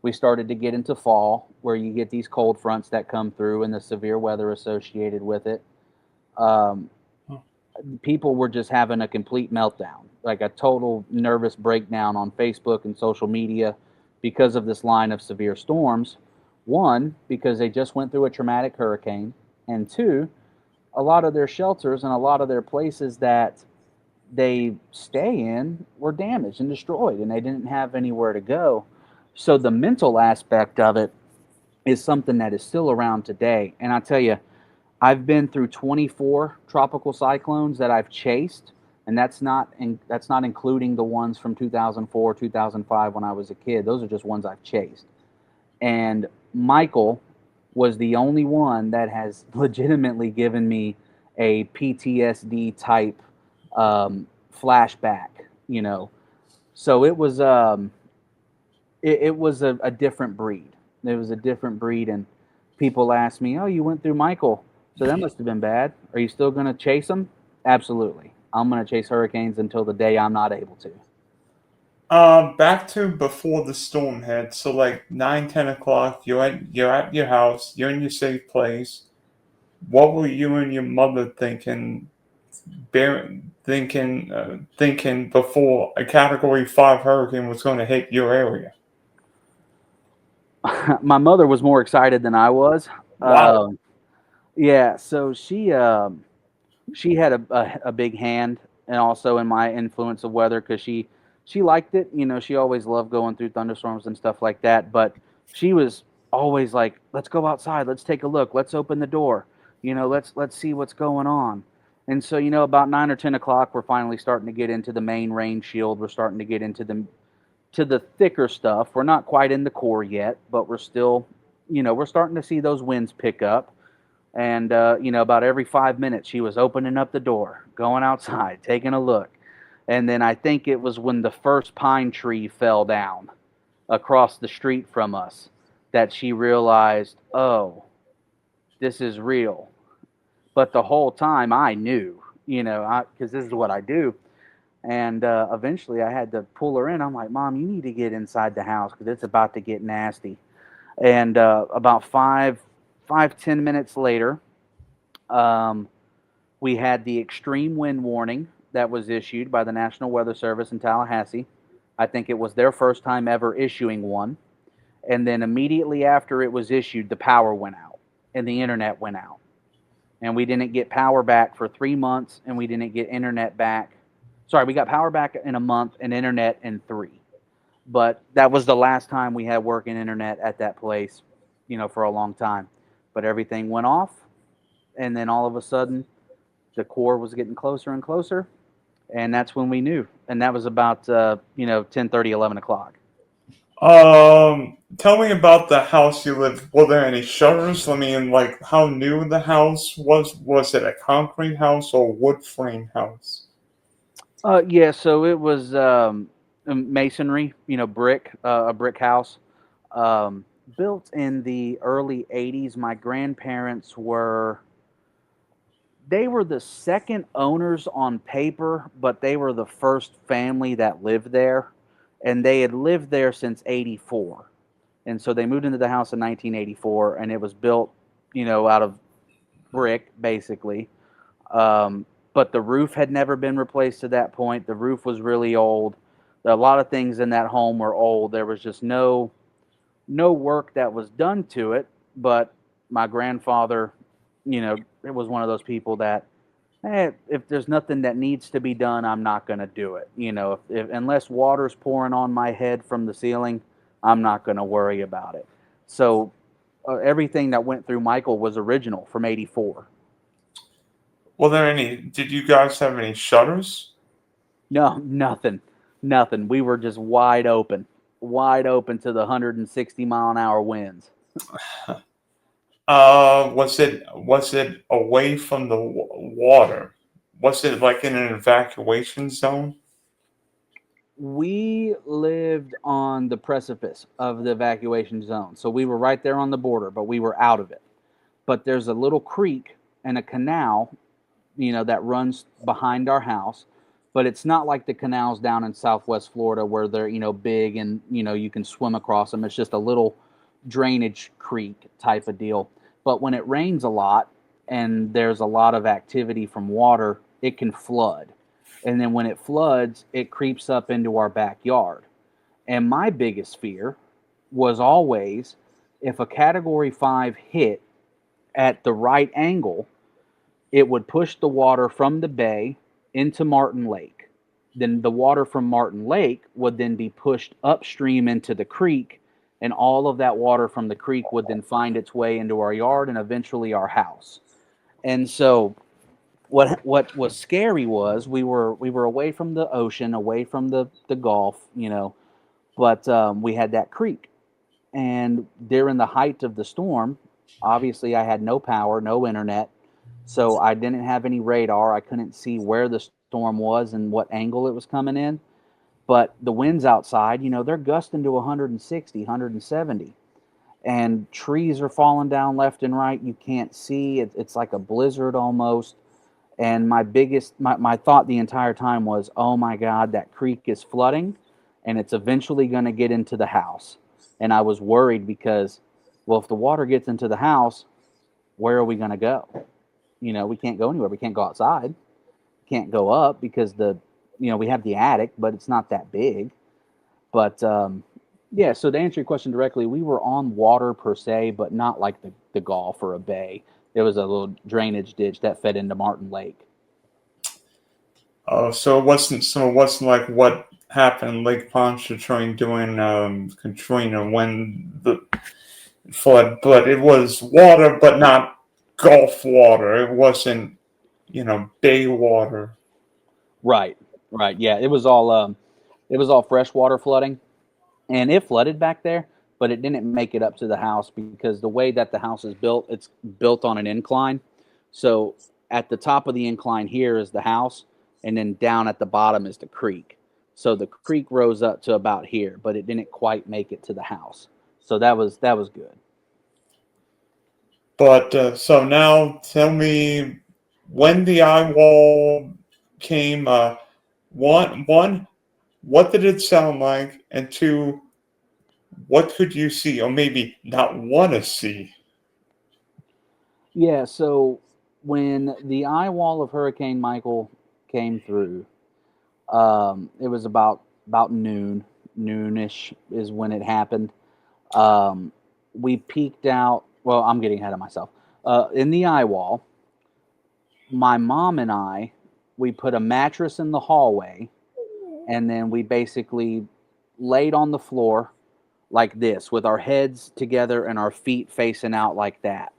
Speaker 2: we started to get into fall, where you get these cold fronts that come through and the severe weather associated with it. Um, People were just having a complete meltdown, like a total nervous breakdown on Facebook and social media because of this line of severe storms. One, because they just went through a traumatic hurricane, and two, a lot of their shelters and a lot of their places that they stay in were damaged and destroyed, and they didn't have anywhere to go. So the mental aspect of it is something that is still around today. And I tell you, I've been through 24 tropical cyclones that I've chased, and that's not including the ones from 2004, 2005 when I was a kid. Those are just ones I've chased. And Michael was the only one that has legitimately given me a PTSD type flashback. You know, so it was a different breed. It was a different breed, and people ask me, "Oh, you went through Michael, so that must have been bad. Are you still going to chase them?" Absolutely. I'm going to chase hurricanes until the day I'm not able to.
Speaker 1: Back to before the storm hit. So like 9, 10 o'clock, you're at your house. You're in your safe place. What were you and your mother thinking? Thinking before a Category 5 hurricane was going to hit your area.
Speaker 2: My mother was more excited than I was.
Speaker 1: Wow.
Speaker 2: Yeah, so she had a big hand, and also in my influence of weather, because she liked it. She always loved going through thunderstorms and stuff like that. But she was always like, "Let's go outside. Let's take a look. Let's open the door. Let's see what's going on." And so, about 9 or 10 o'clock, we're finally starting to get into the main rain shield. We're starting to get into the thicker stuff. We're not quite in the core yet, but we're still, we're starting to see those winds pick up. And about every 5 minutes, she was opening up the door, going outside, taking a look. And then I think it was when the first pine tree fell down across the street from us that she realized, oh, this is real. But the whole time I knew, because this is what I do. And eventually I had to pull her in. I'm like, Mom, you need to get inside the house because it's about to get nasty. And about 10 minutes later, um, we had the extreme wind warning that was issued by the National Weather Service in Tallahassee. I think it was their first time ever issuing one. And then immediately after it was issued, the power went out and the internet went out. And we didn't get power back for 3 months, and we didn't get internet back. Sorry, we got power back in a month and internet in three. But that was the last time we had working internet at that place, for a long time. But everything went off, and then all of a sudden, the core was getting closer and closer, and that's when we knew. And that was about 10:30, 11 o'clock.
Speaker 1: Tell me about the house you lived. Were there any shutters? I mean, like, how new the house was? Was it a concrete house or wood frame house?
Speaker 2: Yeah, so it was masonry, brick, a brick house, um, built in the early '80s. My grandparents were the second owners on paper, but they were the first family that lived there, and they had lived there since '84. And so they moved into the house in 1984, and it was built, out of brick basically. Um, but the roof had never been replaced to that point. The roof was really old. A lot of things in that home were old. There was just no work that was done to it. But my grandfather, it was one of those people that, if there's nothing that needs to be done, I'm not going to do it. If unless water's pouring on my head from the ceiling, I'm not going to worry about it. So everything that went through Michael was original from '84.
Speaker 1: Were there any? Did you guys have any shutters?
Speaker 2: No, nothing, nothing. We were just wide open to the 160-mile-an-hour winds.
Speaker 1: Was it away from the water? Was it like in an evacuation zone?
Speaker 2: We lived on the precipice of the evacuation zone, so we were right there on the border, but we were out of it. But there's a little creek and a canal, that runs behind our house. But it's not like the canals down in Southwest Florida where they're, big and, you can swim across them. It's just a little drainage creek type of deal. But when it rains a lot and there's a lot of activity from water, it can flood. And then when it floods, it creeps up into our backyard. And my biggest fear was always, if a category 5 hit at the right angle, it would push the water from the bay into Martin Lake. Then the water from Martin Lake would then be pushed upstream into the creek, and all of that water from the creek would then find its way into our yard and eventually our house. And so what was scary was we were away from the ocean, away from the Gulf, but we had that creek. And during the height of the storm, obviously I had no power, no internet, so I didn't have any radar. I couldn't see where the storm was and what angle it was coming in. But the winds outside, they're gusting to 160, 170, and trees are falling down left and right. You can't see. It's like a blizzard almost. And my thought the entire time was, oh my God, that creek is flooding and it's eventually going to get into the house. And I was worried because, well, if the water gets into the house, where are we going to go? We can't go anywhere. We can't go outside. Can't go up because we have the attic, but it's not that big. But yeah, so to answer your question directly, we were on water per se, but not like the Gulf or a bay. There was a little drainage ditch that fed into Martin Lake.
Speaker 1: So it wasn't like what happened in Lake Pontchartrain during Katrina when the flood, but it was water, but not Gulf water. It wasn't, bay water.
Speaker 2: Right, right. Yeah, it was all freshwater flooding, and it flooded back there, but it didn't make it up to the house because the way that the house is built, it's built on an incline. So at the top of the incline here is the house, and then down at the bottom is the creek. So the creek rose up to about here, but it didn't quite make it to the house. So that was good.
Speaker 1: But so now tell me when the eye wall came. One, what did it sound like? And two, what could you see, or maybe not want to see?
Speaker 2: Yeah. So when the eye wall of Hurricane Michael came through, it was about noonish is when it happened. Um, we peeked out. Well, I'm getting ahead of myself. In the eye wall, my mom and I, we put a mattress in the hallway, and then we basically laid on the floor like this, with our heads together and our feet facing out like that.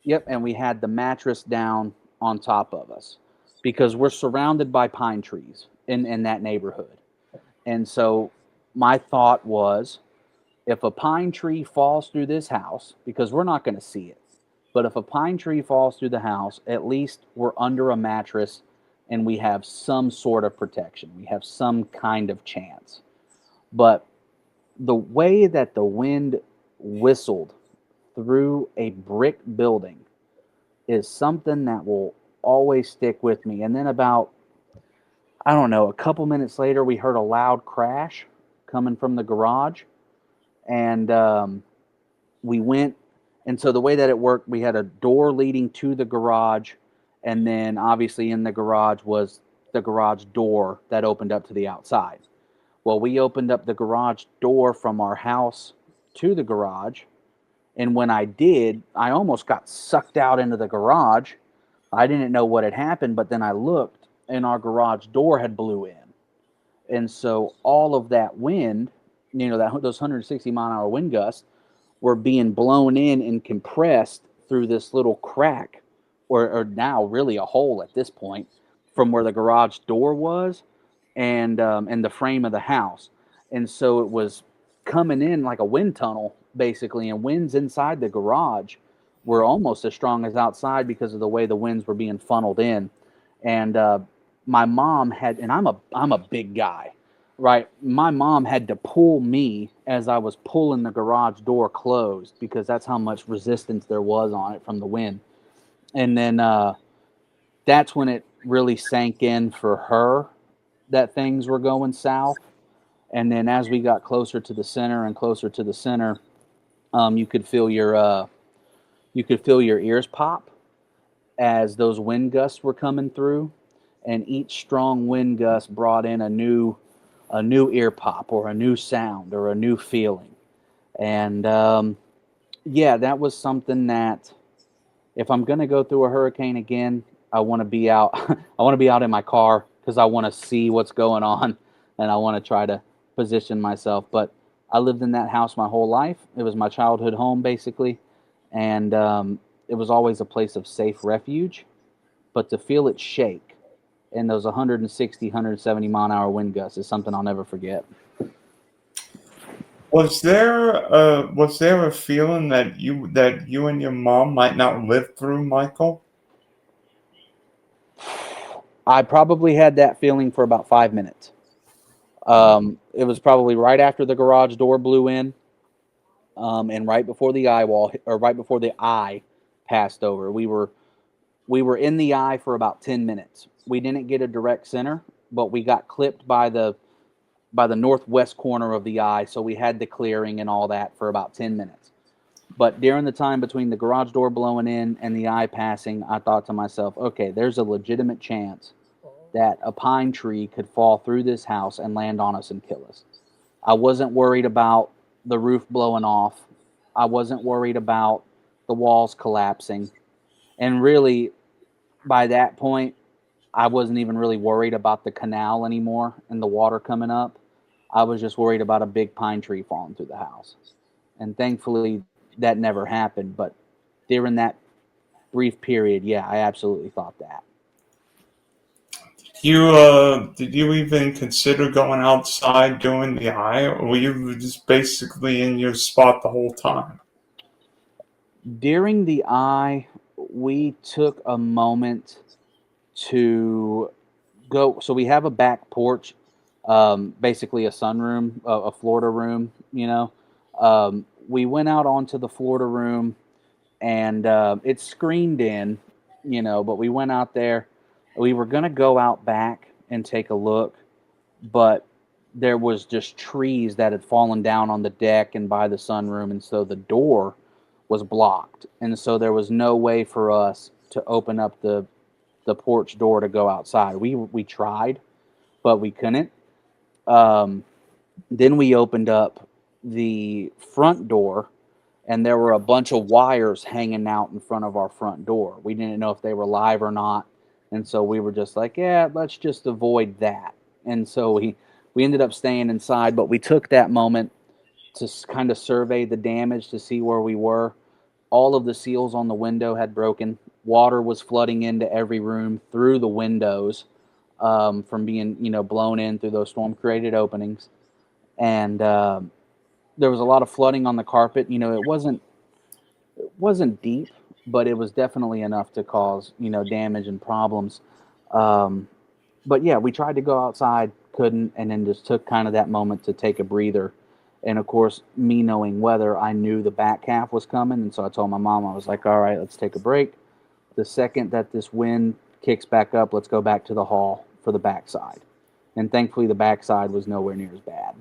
Speaker 2: Yep, and we had the mattress down on top of us because we're surrounded by pine trees in that neighborhood. And so my thought was, if a pine tree falls through this house, because we're not going to see it, but if a pine tree falls through the house, at least we're under a mattress and we have some sort of protection. We have some kind of chance. But the way that the wind whistled through a brick building is something that will always stick with me. And then about, I don't know, a couple minutes later, we heard a loud crash coming from the garage. And we went, and so the way that it worked, we had a door leading to the garage. And then obviously in the garage was the garage door that opened up to the outside. Well, we opened up the garage door from our house to the garage. And when I did, I almost got sucked out into the garage. I didn't know what had happened, but then I looked and our garage door had blew in. And so all of that wind, those 160-mile-an-hour wind gusts were being blown in and compressed through this little crack, or now really a hole at this point, from where the garage door was and the frame of the house. And so it was coming in like a wind tunnel, basically, and winds inside the garage were almost as strong as outside because of the way the winds were being funneled in. And my mom had, and I'm a big guy, right? My mom had to pull me as I was pulling the garage door closed because that's how much resistance there was on it from the wind. And then that's when it really sank in for her that things were going south. And then as we got closer to the center and closer to the center, you could feel your ears pop as those wind gusts were coming through, and each strong wind gust brought in a new ear pop or a new sound or a new feeling. And yeah, that was something that if I'm going to go through a hurricane again, I want to be out. I want to be out in my car because I want to see what's going on and I want to try to position myself. But I lived in that house my whole life. It was my childhood home, basically. And it was always a place of safe refuge. But to feel it shake in those 160, 170-mile-an-hour wind gusts is something I'll never forget.
Speaker 1: Was there a feeling that you and your mom might not live through, Michael?
Speaker 2: I probably had that feeling for about 5 minutes. It was probably right after the garage door blew in, and right before the eye wall, or right before the eye passed over. We were in the eye for about 10 minutes. We didn't get a direct center, but we got clipped by the northwest corner of the eye, so we had the clearing and all that for about 10 minutes. But during the time between the garage door blowing in and the eye passing, I thought to myself, okay, there's a legitimate chance that a pine tree could fall through this house and land on us and kill us. I wasn't worried about the roof blowing off. I wasn't worried about the walls collapsing. And really, by that point, I wasn't even really worried about the canal anymore and the water coming up. I was just worried about a big pine tree falling through the house. And thankfully, that never happened. But during that brief period, yeah, I absolutely thought that.
Speaker 1: Did you even consider going outside doing the eye, or were you just basically in your spot the whole time?
Speaker 2: During the eye, we took a moment to go. So we have a back porch, basically a sunroom, a Florida room. We went out onto the Florida room, and it's screened in, but we went out there. We were gonna go out back and take a look, but there was just trees that had fallen down on the deck and by the sunroom, and so the door was blocked, and so there was no way for us to open up the porch door to go outside. We tried, but we couldn't. Um, then we opened up the front door, and there were a bunch of wires hanging out in front of our front door. We didn't know if they were live or not, and so we were just like, yeah, let's just avoid that. And so we ended up staying inside, but we took that moment to kind of survey the damage to see where we were. All of the seals on the window had broken. Water was flooding into every room through the windows, from being blown in through those storm created openings. And there was a lot of flooding on the carpet. It wasn't deep, but it was definitely enough to cause damage and problems. Um, but yeah, we tried to go outside, couldn't, and then just took kind of that moment to take a breather. And of course, me knowing weather, I knew the back half was coming, and so I told my mom, I was like, "All right, let's take a break. The second that this wind kicks back up, let's go back to the hall for the backside." And thankfully, the backside was nowhere near as bad.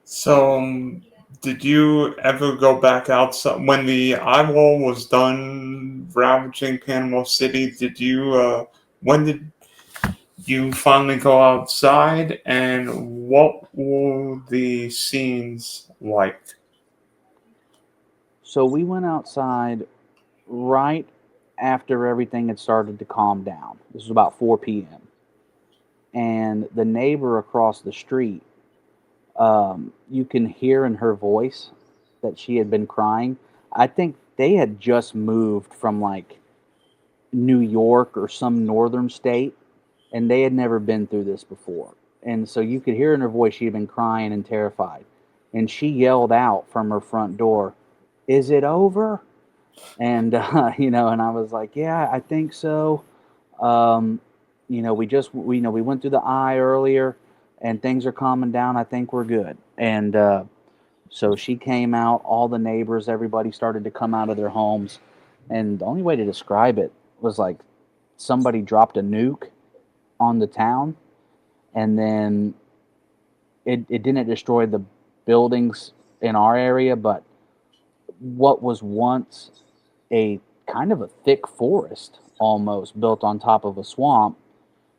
Speaker 1: So, did you ever go back outside when the eye wall was done ravaging Panama City? When did you finally go outside, and what were the scenes like?
Speaker 2: So we went outside right after everything had started to calm down. This was about 4 p.m. And the neighbor across the street, you can hear in her voice that she had been crying. I think they had just moved from like New York or some northern state, and they had never been through this before. And so you could hear in her voice she had been crying and terrified. And she yelled out from her front door, "Is it over?" And and I was like, "Yeah, I think so." Um, we went through the eye earlier, and things are calming down. I think we're good. And so she came out. All the neighbors, everybody started to come out of their homes, and the only way to describe it was like somebody dropped a nuke on the town, and then it didn't destroy the buildings in our area, but what was once a kind of a thick forest almost built on top of a swamp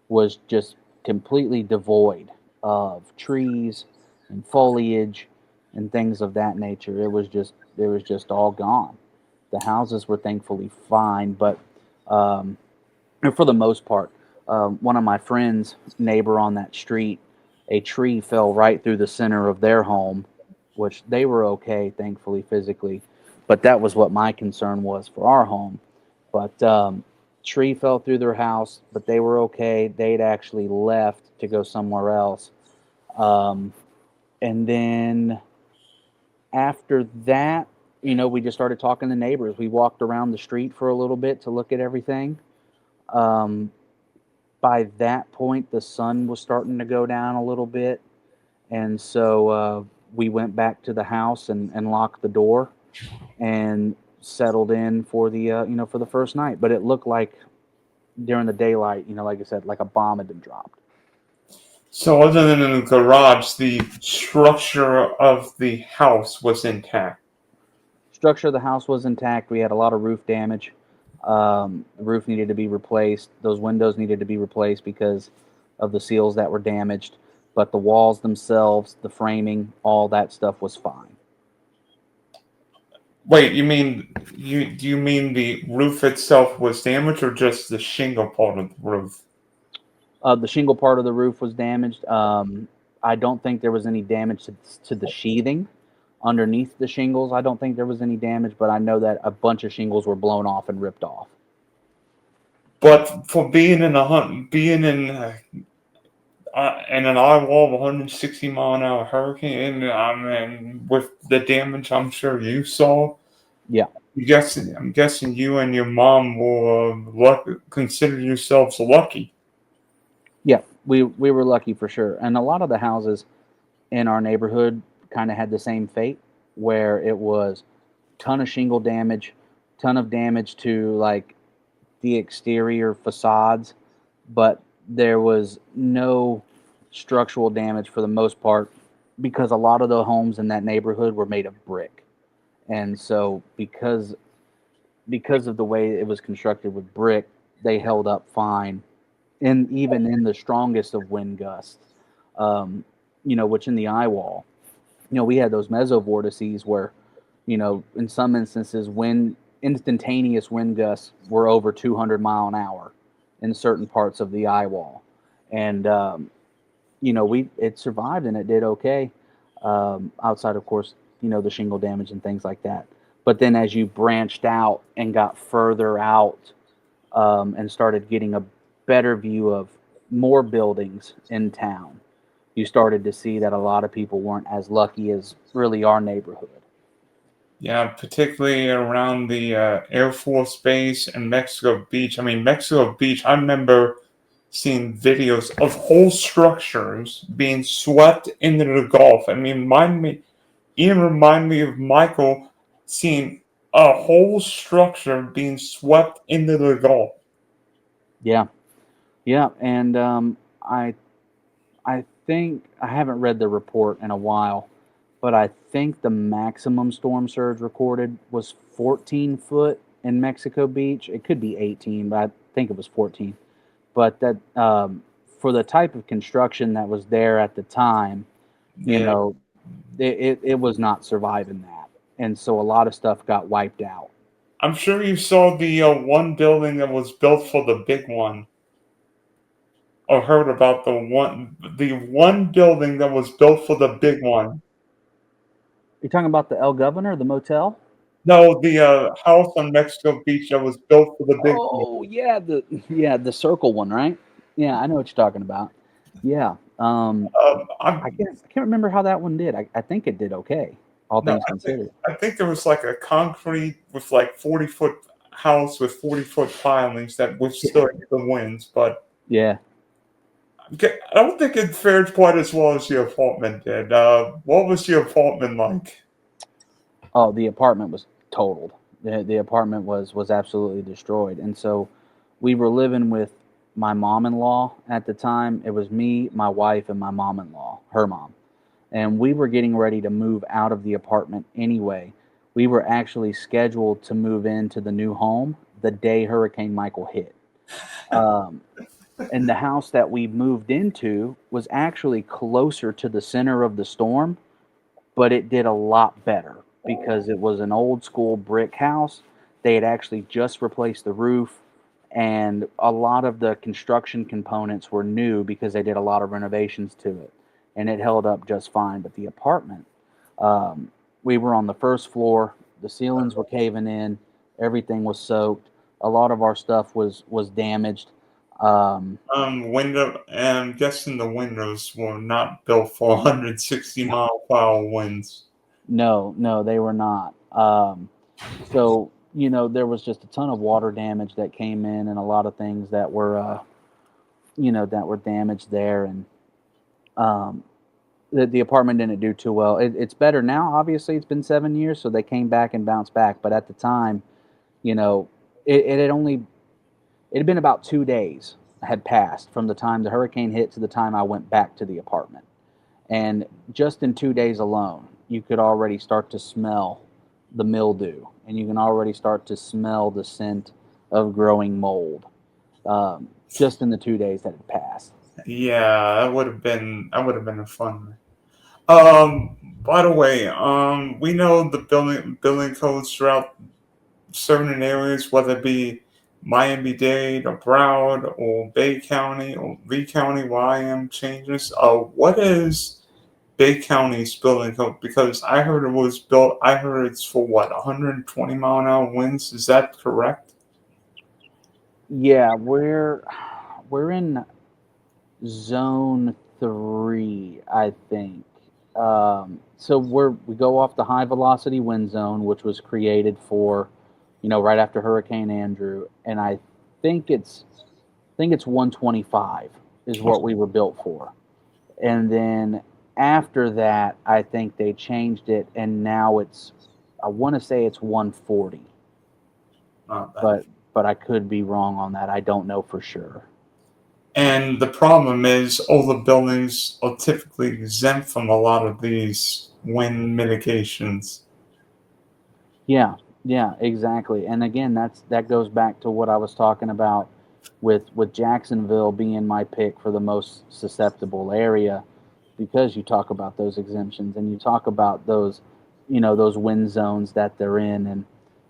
Speaker 2: was just completely devoid of trees and foliage and things of that nature. It was just all gone. The houses were thankfully fine, but um, and for the most part, one of my friends' neighbor on that street, a tree fell right through the center of their home, which they were okay, thankfully, physically. But that was what my concern was for our home. But tree fell through their house, but they were okay. They'd actually left to go somewhere else. Um, and then after that, we just started talking to neighbors. We walked around the street for a little bit to look at everything. Um, by that point, the sun was starting to go down a little bit, and so we went back to the house and locked the door and settled in for the first night. But it looked like during the daylight, like I said, like a bomb had been dropped.
Speaker 1: So, other than in the garage, the structure of the house was intact.
Speaker 2: Structure of the house was intact. We had a lot of roof damage. The roof needed to be replaced. Those windows needed to be replaced because of the seals that were damaged. But the walls themselves, the framing, all that stuff was fine.
Speaker 1: Wait, do you mean the roof itself was damaged, or just the shingle part of the roof?
Speaker 2: The shingle part of the roof was damaged. I don't think there was any damage to the sheathing underneath the shingles. I don't think there was any damage, but I know that a bunch of shingles were blown off and ripped off.
Speaker 1: But for being in an eye wall of 160-mile-an-hour hurricane, I mean, with the damage I'm sure you saw,
Speaker 2: Yeah,
Speaker 1: I'm guessing you and your mom will consider yourselves lucky.
Speaker 2: yeah, we were lucky for sure. And a lot of the houses in our neighborhood kind of had the same fate, where it was ton of shingle damage, ton of damage to like the exterior facades, but there was no structural damage for the most part because a lot of the homes in that neighborhood were made of brick. And so because of the way it was constructed with brick, they held up fine, and even in the strongest of wind gusts. Um, which in the eye wall, we had those mesovortices where, in some instances, wind instantaneous wind gusts were over 200 mile an hour in certain parts of the eye wall, and we it survived and it did okay, outside of course, the shingle damage and things like that. But then as you branched out and got further out, and started getting a better view of more buildings in town, you started to see that a lot of people weren't as lucky as really our neighborhood.
Speaker 1: Yeah, particularly around the Air Force Base and Mexico Beach. I mean, Mexico Beach, I remember seeing videos of whole structures being swept into the Gulf. I mean, remind me of Michael seeing a whole structure being swept into the Gulf.
Speaker 2: Yeah, yeah, and I think I haven't read the report in a while, but I think the maximum storm surge recorded was 14 foot in Mexico Beach. It could be 18, but I think it was 14. But that for the type of construction that was there at the time, you
Speaker 1: Yeah.
Speaker 2: know, it was not surviving that, and so a lot of stuff got wiped out.
Speaker 1: I'm sure you saw the one building that was built for the big one, or heard about the one building that was built for the big one.
Speaker 2: You're talking about the El Governor, the motel?
Speaker 1: No, the house on Mexico Beach that was built for the big one.
Speaker 2: Oh yeah, the circle one, right? Yeah, I know what you're talking about. Yeah. I can't remember how that one did. I think it did okay, all
Speaker 1: No,
Speaker 2: things considered.
Speaker 1: I think there was like a concrete with like 40-foot house with 40-foot pilings that withstood the winds, but
Speaker 2: Yeah.
Speaker 1: I don't think it fared quite as well as the apartment did. What was the apartment like?
Speaker 2: Oh, the apartment was totaled. The apartment was absolutely destroyed. And so we were living with my mom-in-law at the time. It was me, my wife, and my mom-in-law, her mom. And we were getting ready to move out of the apartment anyway. We were actually scheduled to move into the new home the day Hurricane Michael hit. Um, and the house that we moved into was actually closer to the center of the storm, but it did a lot better because it was an old school brick house. They had actually just replaced the roof, and a lot of the construction components were new because they did a lot of renovations to it, and it held up just fine. But the apartment, um, we were on the first floor, the ceilings were caving in, everything was soaked, a lot of our stuff was damaged. Um,
Speaker 1: I'm guessing the windows were not built for 160-mile-per-hour winds.
Speaker 2: no, no, they were not. So there was just a ton of water damage that came in, and a lot of things that were damaged there, and um, the apartment didn't do too well. It's better now. Obviously, it's been 7 years, so they came back and bounced back. But at the time, you know, it had been about 2 days had passed from the time the hurricane hit to the time I went back to the apartment, and just in 2 days alone, you could already start to smell the mildew, and you can already start to smell the scent of growing mold, just in the 2 days that had passed.
Speaker 1: Yeah, that would have been a fun. By the way, we know the building codes throughout certain areas, whether it be Miami-Dade or Broward or Bay County or Lee County where I am changes. What is Bay County's building code? Because I heard it's for what, 120-mile-an-hour winds? Is that correct?
Speaker 2: Yeah, we're in zone 3, I think. So we go off the high velocity wind zone, which was created for, right after Hurricane Andrew, and I think it's 125 is what we were built for. And then after that, I think they changed it, and now I want to say it's 140,
Speaker 1: Not bad.
Speaker 2: but I could be wrong on that. I don't know for sure.
Speaker 1: And the problem is, all the buildings are typically exempt from a lot of these wind mitigations.
Speaker 2: Yeah, yeah, exactly. And again, that goes back to what I was talking about with Jacksonville being my pick for the most susceptible area, because you talk about those exemptions and you talk about those wind zones that they're in,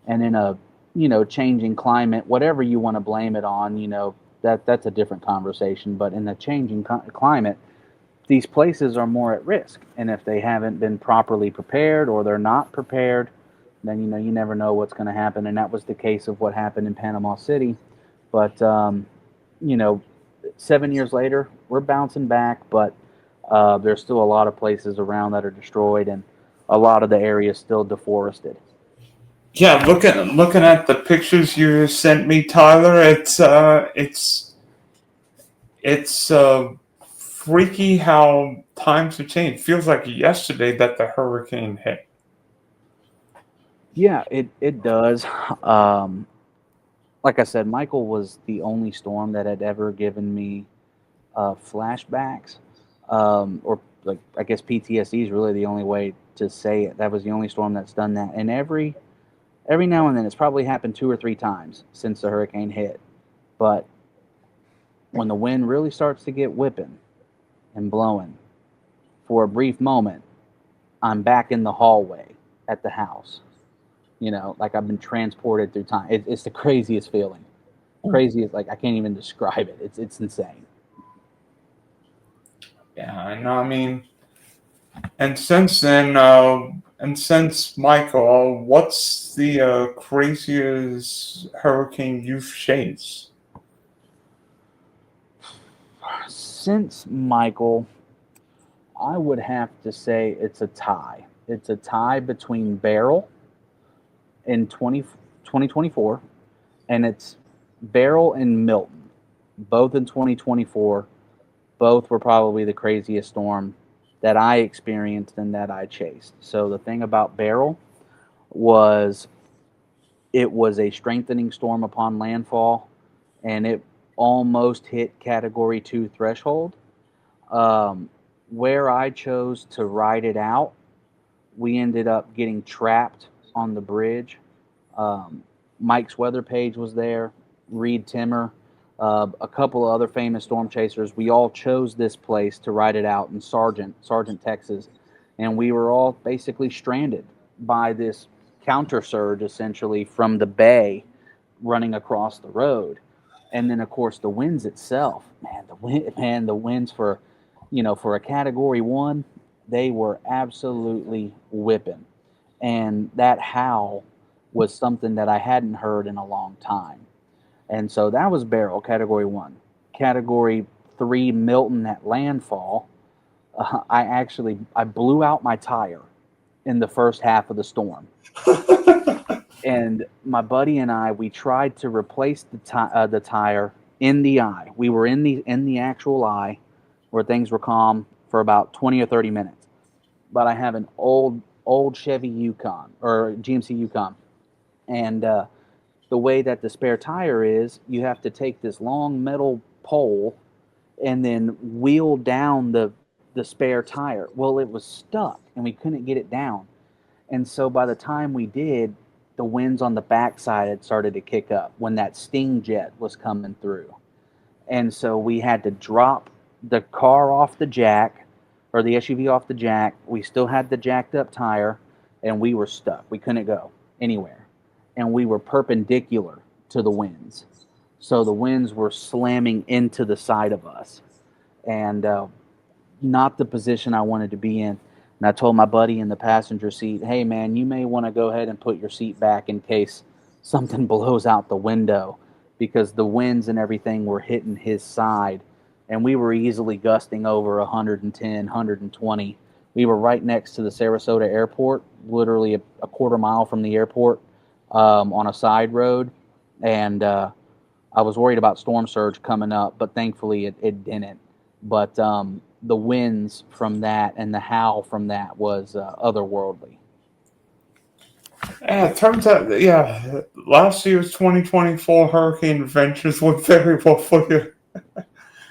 Speaker 2: and in a changing climate, whatever you want to blame it on, that's a different conversation. But in a changing climate, these places are more at risk. And if they haven't been properly prepared, or they're not prepared, then you never know what's going to happen. And that was the case of what happened in Panama City. But you know, 7 years later, we're bouncing back. But There's still a lot of places around that are destroyed, and a lot of the area is still deforested.
Speaker 1: Yeah, looking at the pictures you sent me, Tyler, it's freaky how times have changed. Feels like yesterday that the hurricane hit.
Speaker 2: Yeah, it does. Um, like I said, Michael was the only storm that had ever given me flashbacks, or like I guess PTSD is really the only way to say it. That was the only storm that's done that. And every now and then, it's probably happened 2 or 3 times since the hurricane hit. But when the wind really starts to get whipping and blowing, for a brief moment, I'm back in the hallway at the house. Like I've been transported through time. It's the craziest feeling. Craziest, like I can't even describe it. It's insane.
Speaker 1: Yeah, I know. I mean, and since then, and since Michael, what's the craziest hurricane you've chased?
Speaker 2: Since Michael, I would have to say it's a tie. It's a tie between Beryl in 2024, and it's Beryl and Milton, both in 2024. Both were probably the craziest storm that I experienced and that I chased. So the thing about Beryl was it was a strengthening storm upon landfall, and it almost hit Category 2 threshold. Um, where I chose to ride it out, we ended up getting trapped on the bridge. Um, Mike's weather page was there, Reed Timmer, a couple of other famous storm chasers. We all chose this place to ride it out in Sargent, Texas, and we were all basically stranded by this counter surge essentially from the bay running across the road. And then of course the winds itself, the winds for a category 1, they were absolutely whipping. And that howl was something that I hadn't heard in a long time. And so that was Beryl, category 1. Category 3, Milton at landfall. I blew out my tire in the first half of the storm. And my buddy and I, we tried to replace the tire in the eye. We were in the actual eye where things were calm for about 20 or 30 minutes. But I have an old Chevy Yukon or GMC Yukon, and the way that the spare tire is, you have to take this long metal pole and then wheel down the spare tire. Well, it was stuck and we couldn't get it down. And so by the time we did, the winds on the backside had started to kick up when that Sting jet was coming through. And so we had to drop the car off the jack, or the SUV off the jack. We still had the jacked up tire, and we were stuck. We couldn't go anywhere. And we were perpendicular to the winds. So the winds were slamming into the side of us, and not the position I wanted to be in. And I told my buddy in the passenger seat, hey, man, you may want to go ahead and put your seat back in case something blows out the window, because the winds and everything were hitting his side. And we were easily gusting over 110, 120. We were right next to the Sarasota airport, literally a quarter mile from the airport, on a side road. And I was worried about storm surge coming up, but thankfully it didn't. But the winds from that and the howl from that was otherworldly.
Speaker 1: Yeah, it turns out, yeah, last year's 2024 hurricane adventures went very well for you.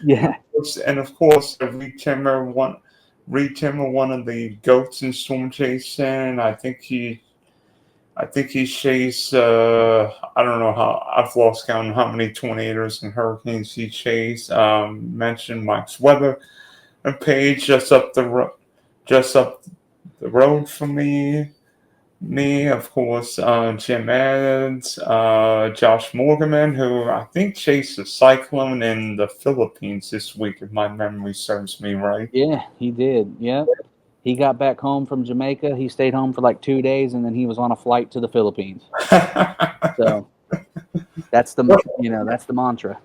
Speaker 2: Yeah.
Speaker 1: And of course, Reed Timmer, one of the goats in storm chasing. I think he chased. I don't know how. I've lost count on how many tornadoes and hurricanes he chased. Mentioned Mike's weather and page just up the road from me. Me, of course, Jim Adams, Josh Morgan, who I think chased a cyclone in the Philippines this week, if my memory serves me right.
Speaker 2: Yeah, he did. Yep. He got back home from Jamaica. He stayed home for like 2 days, and then he was on a flight to the Philippines. So that's the mantra.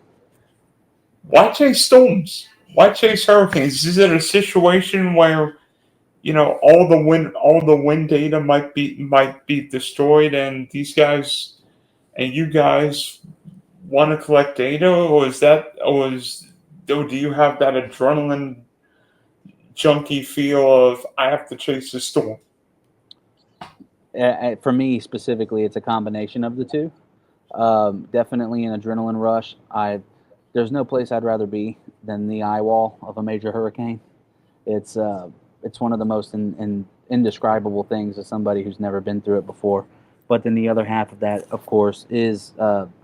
Speaker 1: Why chase storms? Why chase hurricanes? Is it a situation where all the wind data might be destroyed, and these guys and you guys want to collect data, or do you have that adrenaline junkie feel of I have to chase the storm?
Speaker 2: For me specifically, it's a combination of the two. Definitely an adrenaline rush. There's no place I'd rather be than the eye wall of a major hurricane. It's uh, it's one of the most indescribable things as somebody who's never been through it before. But then the other half of that, of course, is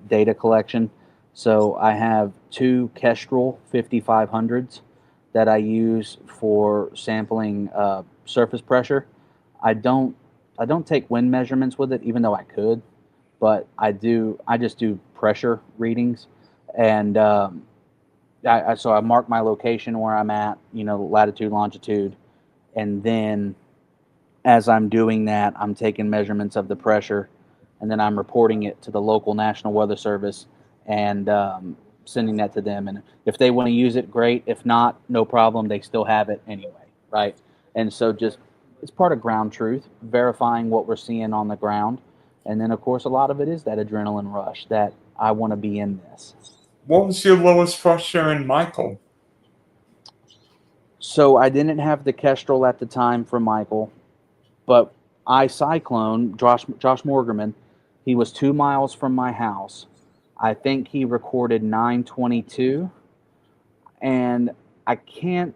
Speaker 2: data collection. So I have two Kestrel 5500s that I use for sampling surface pressure. I don't I don't take wind measurements with it, even though I could, but I do. I just do pressure readings, and so I mark my location where I'm at, latitude, longitude, and then as I'm doing that, I'm taking measurements of the pressure, and then I'm reporting it to the local National Weather Service and sending that to them. And if they want to use it, great. If not, no problem. They still have it anyway, right? And so just it's part of ground truth, verifying what we're seeing on the ground. And then, of course, a lot of it is that adrenaline rush that I want to be in this.
Speaker 1: What was your lowest pressure in Michael?
Speaker 2: So I didn't have the Kestrel at the time for Michael, but I cyclone Josh Morgerman. He was 2 miles from my house. I think he recorded 922, and I can't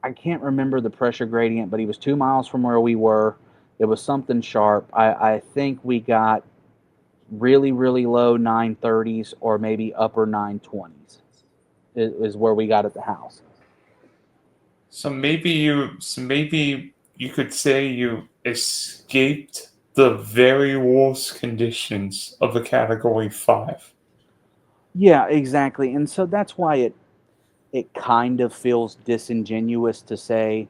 Speaker 2: I can't remember the pressure gradient, but he was 2 miles from where we were. It was something sharp. I think we got really really low 930s or maybe upper 920s is where we got at the house.
Speaker 1: So maybe you could say you escaped the very worst conditions of a Category 5.
Speaker 2: Yeah, exactly. And so that's why it kind of feels disingenuous to say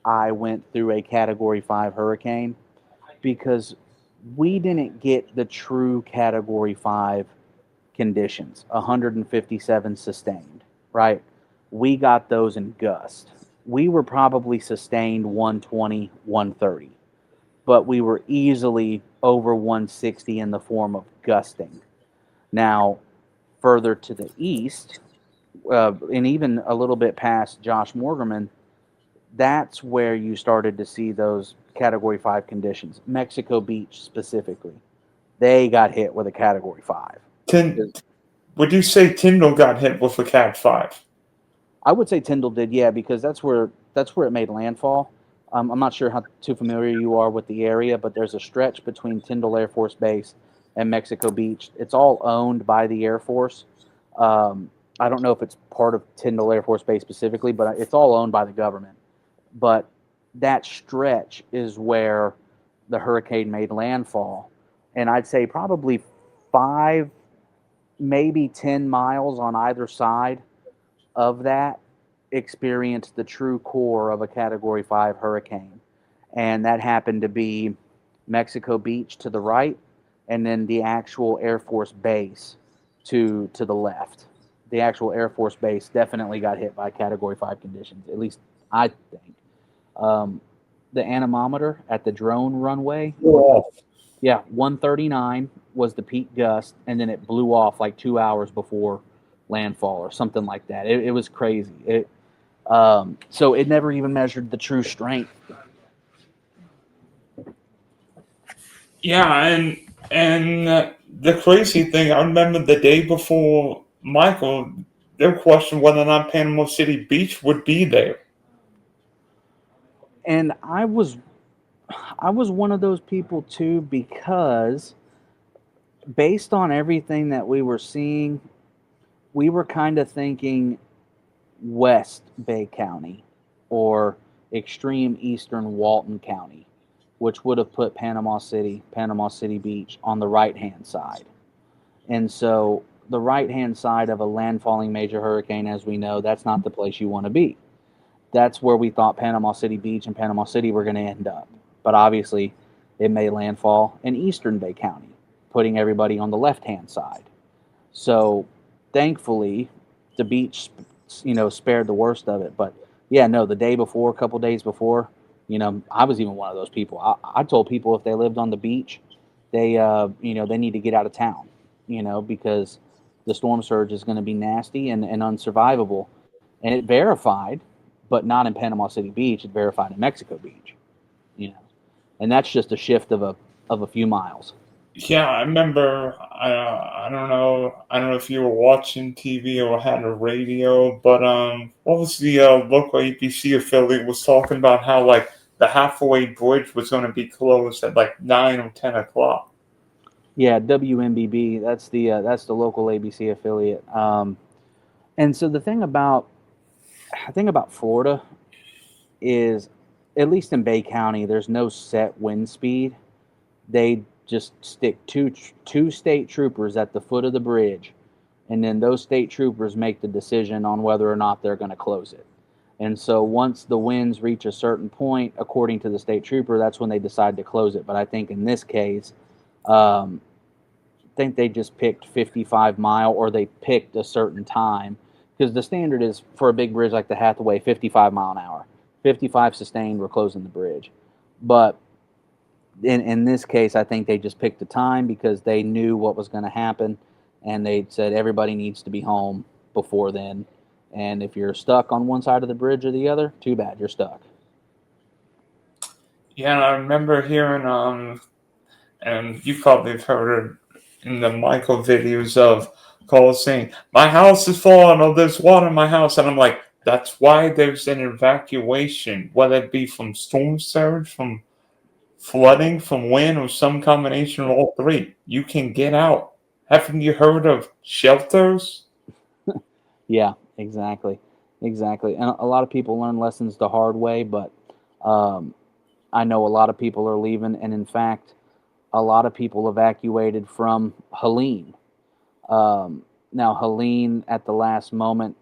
Speaker 2: I went through a Category 5 hurricane because we didn't get the true Category 5 conditions, 157 sustained, right? We got those in gust. We were probably sustained 120, 130, but we were easily over 160 in the form of gusting. Now, further to the east, and even a little bit past Josh Morgerman, that's where you started to see those Category 5 conditions. Mexico Beach specifically, they got hit with a Category 5.
Speaker 1: Tin, would you say Tyndall got hit with a Cat 5?
Speaker 2: I would say Tyndall did, yeah, because that's where it made landfall. I'm not sure how too familiar you are with the area, but there's a stretch between Tyndall Air Force Base and Mexico Beach. It's all owned by the Air Force. I don't know if it's part of Tyndall Air Force Base specifically, but it's all owned by the government. But that stretch is where the hurricane made landfall, and I'd say probably 5, maybe 10 miles on either side of that experienced the true core of a Category 5 hurricane. And that happened to be Mexico Beach to the right, and then the actual Air Force Base to the left. The actual Air Force Base definitely got hit by Category 5 conditions, at least I think. Um, the anemometer at the drone runway was,
Speaker 1: Yeah.
Speaker 2: yeah, 139 was the peak gust, and then it blew off like 2 hours before landfall or something like that. It was crazy. So it never even measured the true strength.
Speaker 1: Yeah, and the crazy thing, I remember the day before Michael, they questioned whether or not Panama City Beach would be there.
Speaker 2: And I was one of those people too because based on everything that we were seeing, we were kind of thinking West Bay County or extreme eastern Walton County, which would have put Panama City Beach on the right hand side. And so the right hand side of a landfalling major hurricane, as we know, that's not the place you want to be. That's where we thought Panama City Beach and Panama City were going to end up. But obviously, it made landfall in eastern Bay County, putting everybody on the left hand side. So thankfully, the beach spared the worst of it. But yeah, no, the day before, a couple days before, I was even one of those people. I told people if they lived on the beach, they need to get out of town, because the storm surge is going to be nasty and unsurvivable. And it verified, but not in Panama City Beach. It verified in Mexico Beach, you know, and that's just a shift of a few miles.
Speaker 1: Yeah, I remember. I don't know if you were watching TV or had a radio, but what was the local ABC affiliate was talking about how like the halfway bridge was going to be closed at like 9 or 10 o'clock.
Speaker 2: Yeah, WMBB. That's the local ABC affiliate. And so the thing about Florida is, at least in Bay County, there's no set wind speed. They just stick two state troopers at the foot of the bridge, and then those state troopers make the decision on whether or not they're going to close it. And so once the winds reach a certain point, according to the state trooper, that's when they decide to close it. But I think in this case, um, I think they just picked 55 mile, or they picked a certain time, because the standard is for a big bridge like the Hathaway 55 mile an hour, 55 sustained. We're closing the bridge, but in this case, I think they just picked the time because they knew what was going to happen, and they said everybody needs to be home before then. And if you're stuck on one side of the bridge or the other, too bad, you're stuck.
Speaker 1: Yeah, and I remember hearing and you probably have heard it in the Michael videos of calls saying, "My house is falling, or there's water in my house," and I'm like, that's why there's an evacuation, whether it be from storm surge, from flooding, from wind, or some combination of all three. You can get out. Haven't you heard of shelters?
Speaker 2: Yeah, exactly, exactly. And a lot of people learn lessons the hard way, but um, I know a lot of people are leaving, and in fact, a lot of people evacuated from Helene. Now, Helene at the last moment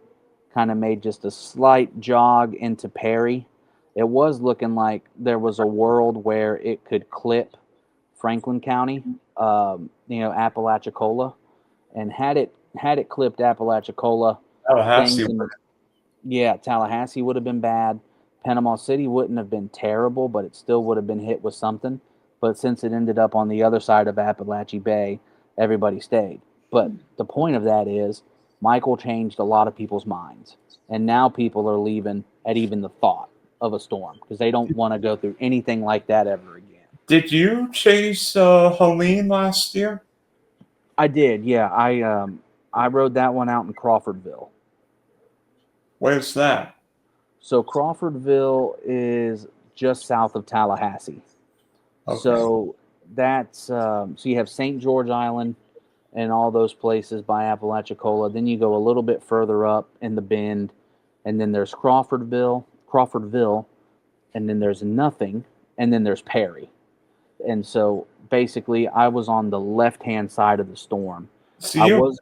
Speaker 2: kind of made just a slight jog into Perry. It was looking like there was a world where it could clip Franklin County, Apalachicola, and had it clipped Apalachicola,
Speaker 1: Tallahassee.
Speaker 2: things in yeah, Tallahassee would have been bad. Panama City wouldn't have been terrible, but it still would have been hit with something. But since it ended up on the other side of Appalachia Bay, everybody stayed. But the point of that is Michael changed a lot of people's minds. And now people are leaving at even the thought of a storm because they don't want to go through anything like that ever again.
Speaker 1: Did you chase Helene last year?
Speaker 2: I did, yeah. I rode that one out in Crawfordville.
Speaker 1: Where's that?
Speaker 2: So Crawfordville is just south of Tallahassee.
Speaker 1: Okay.
Speaker 2: So so you have St. George Island and all those places by Apalachicola. Then you go a little bit further up in the Bend, and then there's Crawfordville, and then there's nothing, and then there's Perry. And so basically, I was on the left hand side of the storm.
Speaker 1: So
Speaker 2: I
Speaker 1: you
Speaker 2: was,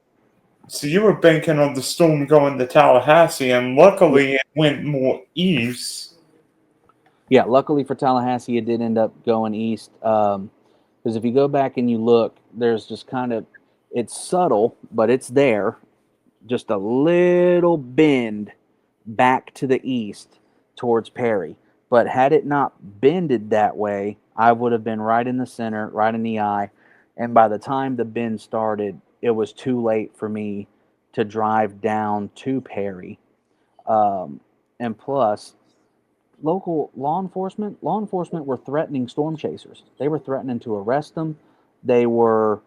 Speaker 1: So you were banking on the storm going to Tallahassee, and luckily it went more east.
Speaker 2: yeah. Luckily for Tallahassee, it did end up going east. Because if you go back and you look, there's just kind of, it's subtle, but it's there. Just a little bend back to the east towards Perry. But had it not bended that way, I would have been right in the center, right in the eye. And by the time the bend started, it was too late for me to drive down to Perry. Um, and plus, local law enforcement were threatening storm chasers. They were threatening to arrest them. They were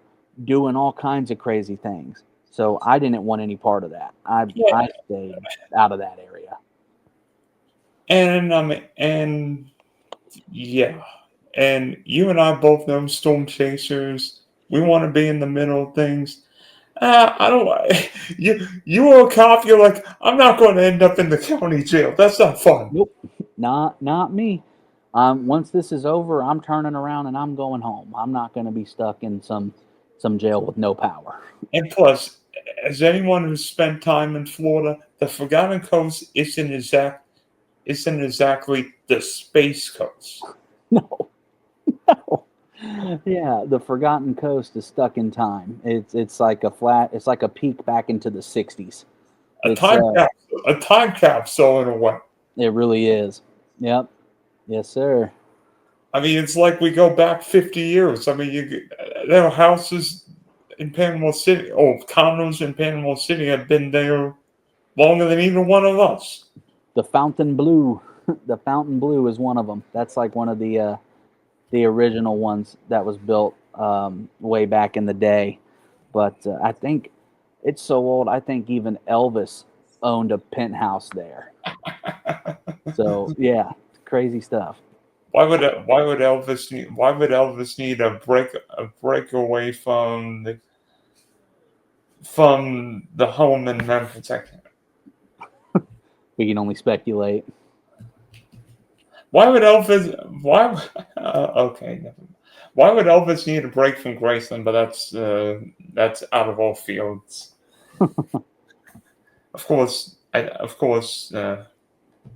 Speaker 2: doing all kinds of crazy things. So I didn't want any part of that. I
Speaker 1: Yeah,
Speaker 2: I stayed out of that area.
Speaker 1: and yeah, and you and I both know storm chasers. We want to be in the middle of things. I don't. You are a cop. You're like, I'm not going to end up in the county jail. That's not fun.
Speaker 2: Nope, not me. Once this is over, I'm turning around and I'm going home. I'm not going to be stuck in some jail with no power.
Speaker 1: And plus, as anyone who's spent time in Florida, the Forgotten Coast isn't exactly the space coast.
Speaker 2: No, no. Yeah, the Forgotten Coast is stuck in time. It's like a peak back into the '60s.
Speaker 1: A
Speaker 2: It's
Speaker 1: time capsule. a time capsule in a way.
Speaker 2: It really is. Yep. Yes, sir.
Speaker 1: I mean, it's like we go back 50 years. I mean, there are houses in Panama City, or condos in Panama City have been there longer than even one of us.
Speaker 2: The Fountain Blue. The Fountain Blue is one of them. That's like one of the original ones that was built way back in the day. But I think it's so old. I think even Elvis owned a penthouse there. So yeah, crazy stuff.
Speaker 1: Why would Elvis need a break away from the home in Memphis?
Speaker 2: We can only speculate.
Speaker 1: Why would Elvis? Why? Okay, never mind. Why would Elvis need a break from Graceland? But that's out of all fields. Of course.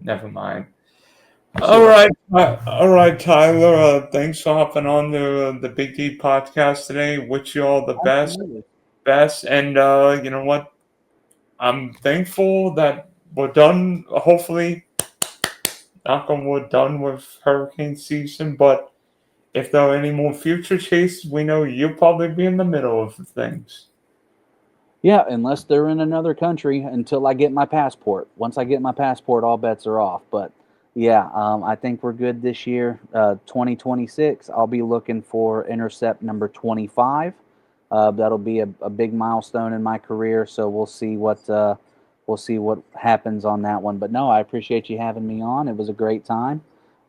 Speaker 1: Never mind.
Speaker 2: Sure.
Speaker 1: All right, Tyler. Thanks for hopping on the Big D podcast today. Wish you all the
Speaker 2: Absolutely.
Speaker 1: best, and you know what? I'm thankful that we're done. Hopefully, knock on wood, done with hurricane season. But if there are any more future chases, we know you'll probably be in the middle of things.
Speaker 2: Yeah, unless they're in another country until I get my passport. Once I get my passport, all bets are off. But yeah, I think we're good this year. 2026, I'll be looking for intercept number 25. That'll be a big milestone in my career. So we'll see what happens on that one. But no, I appreciate you having me on. It was a great time,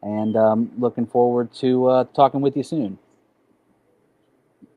Speaker 2: and looking forward to talking with you soon.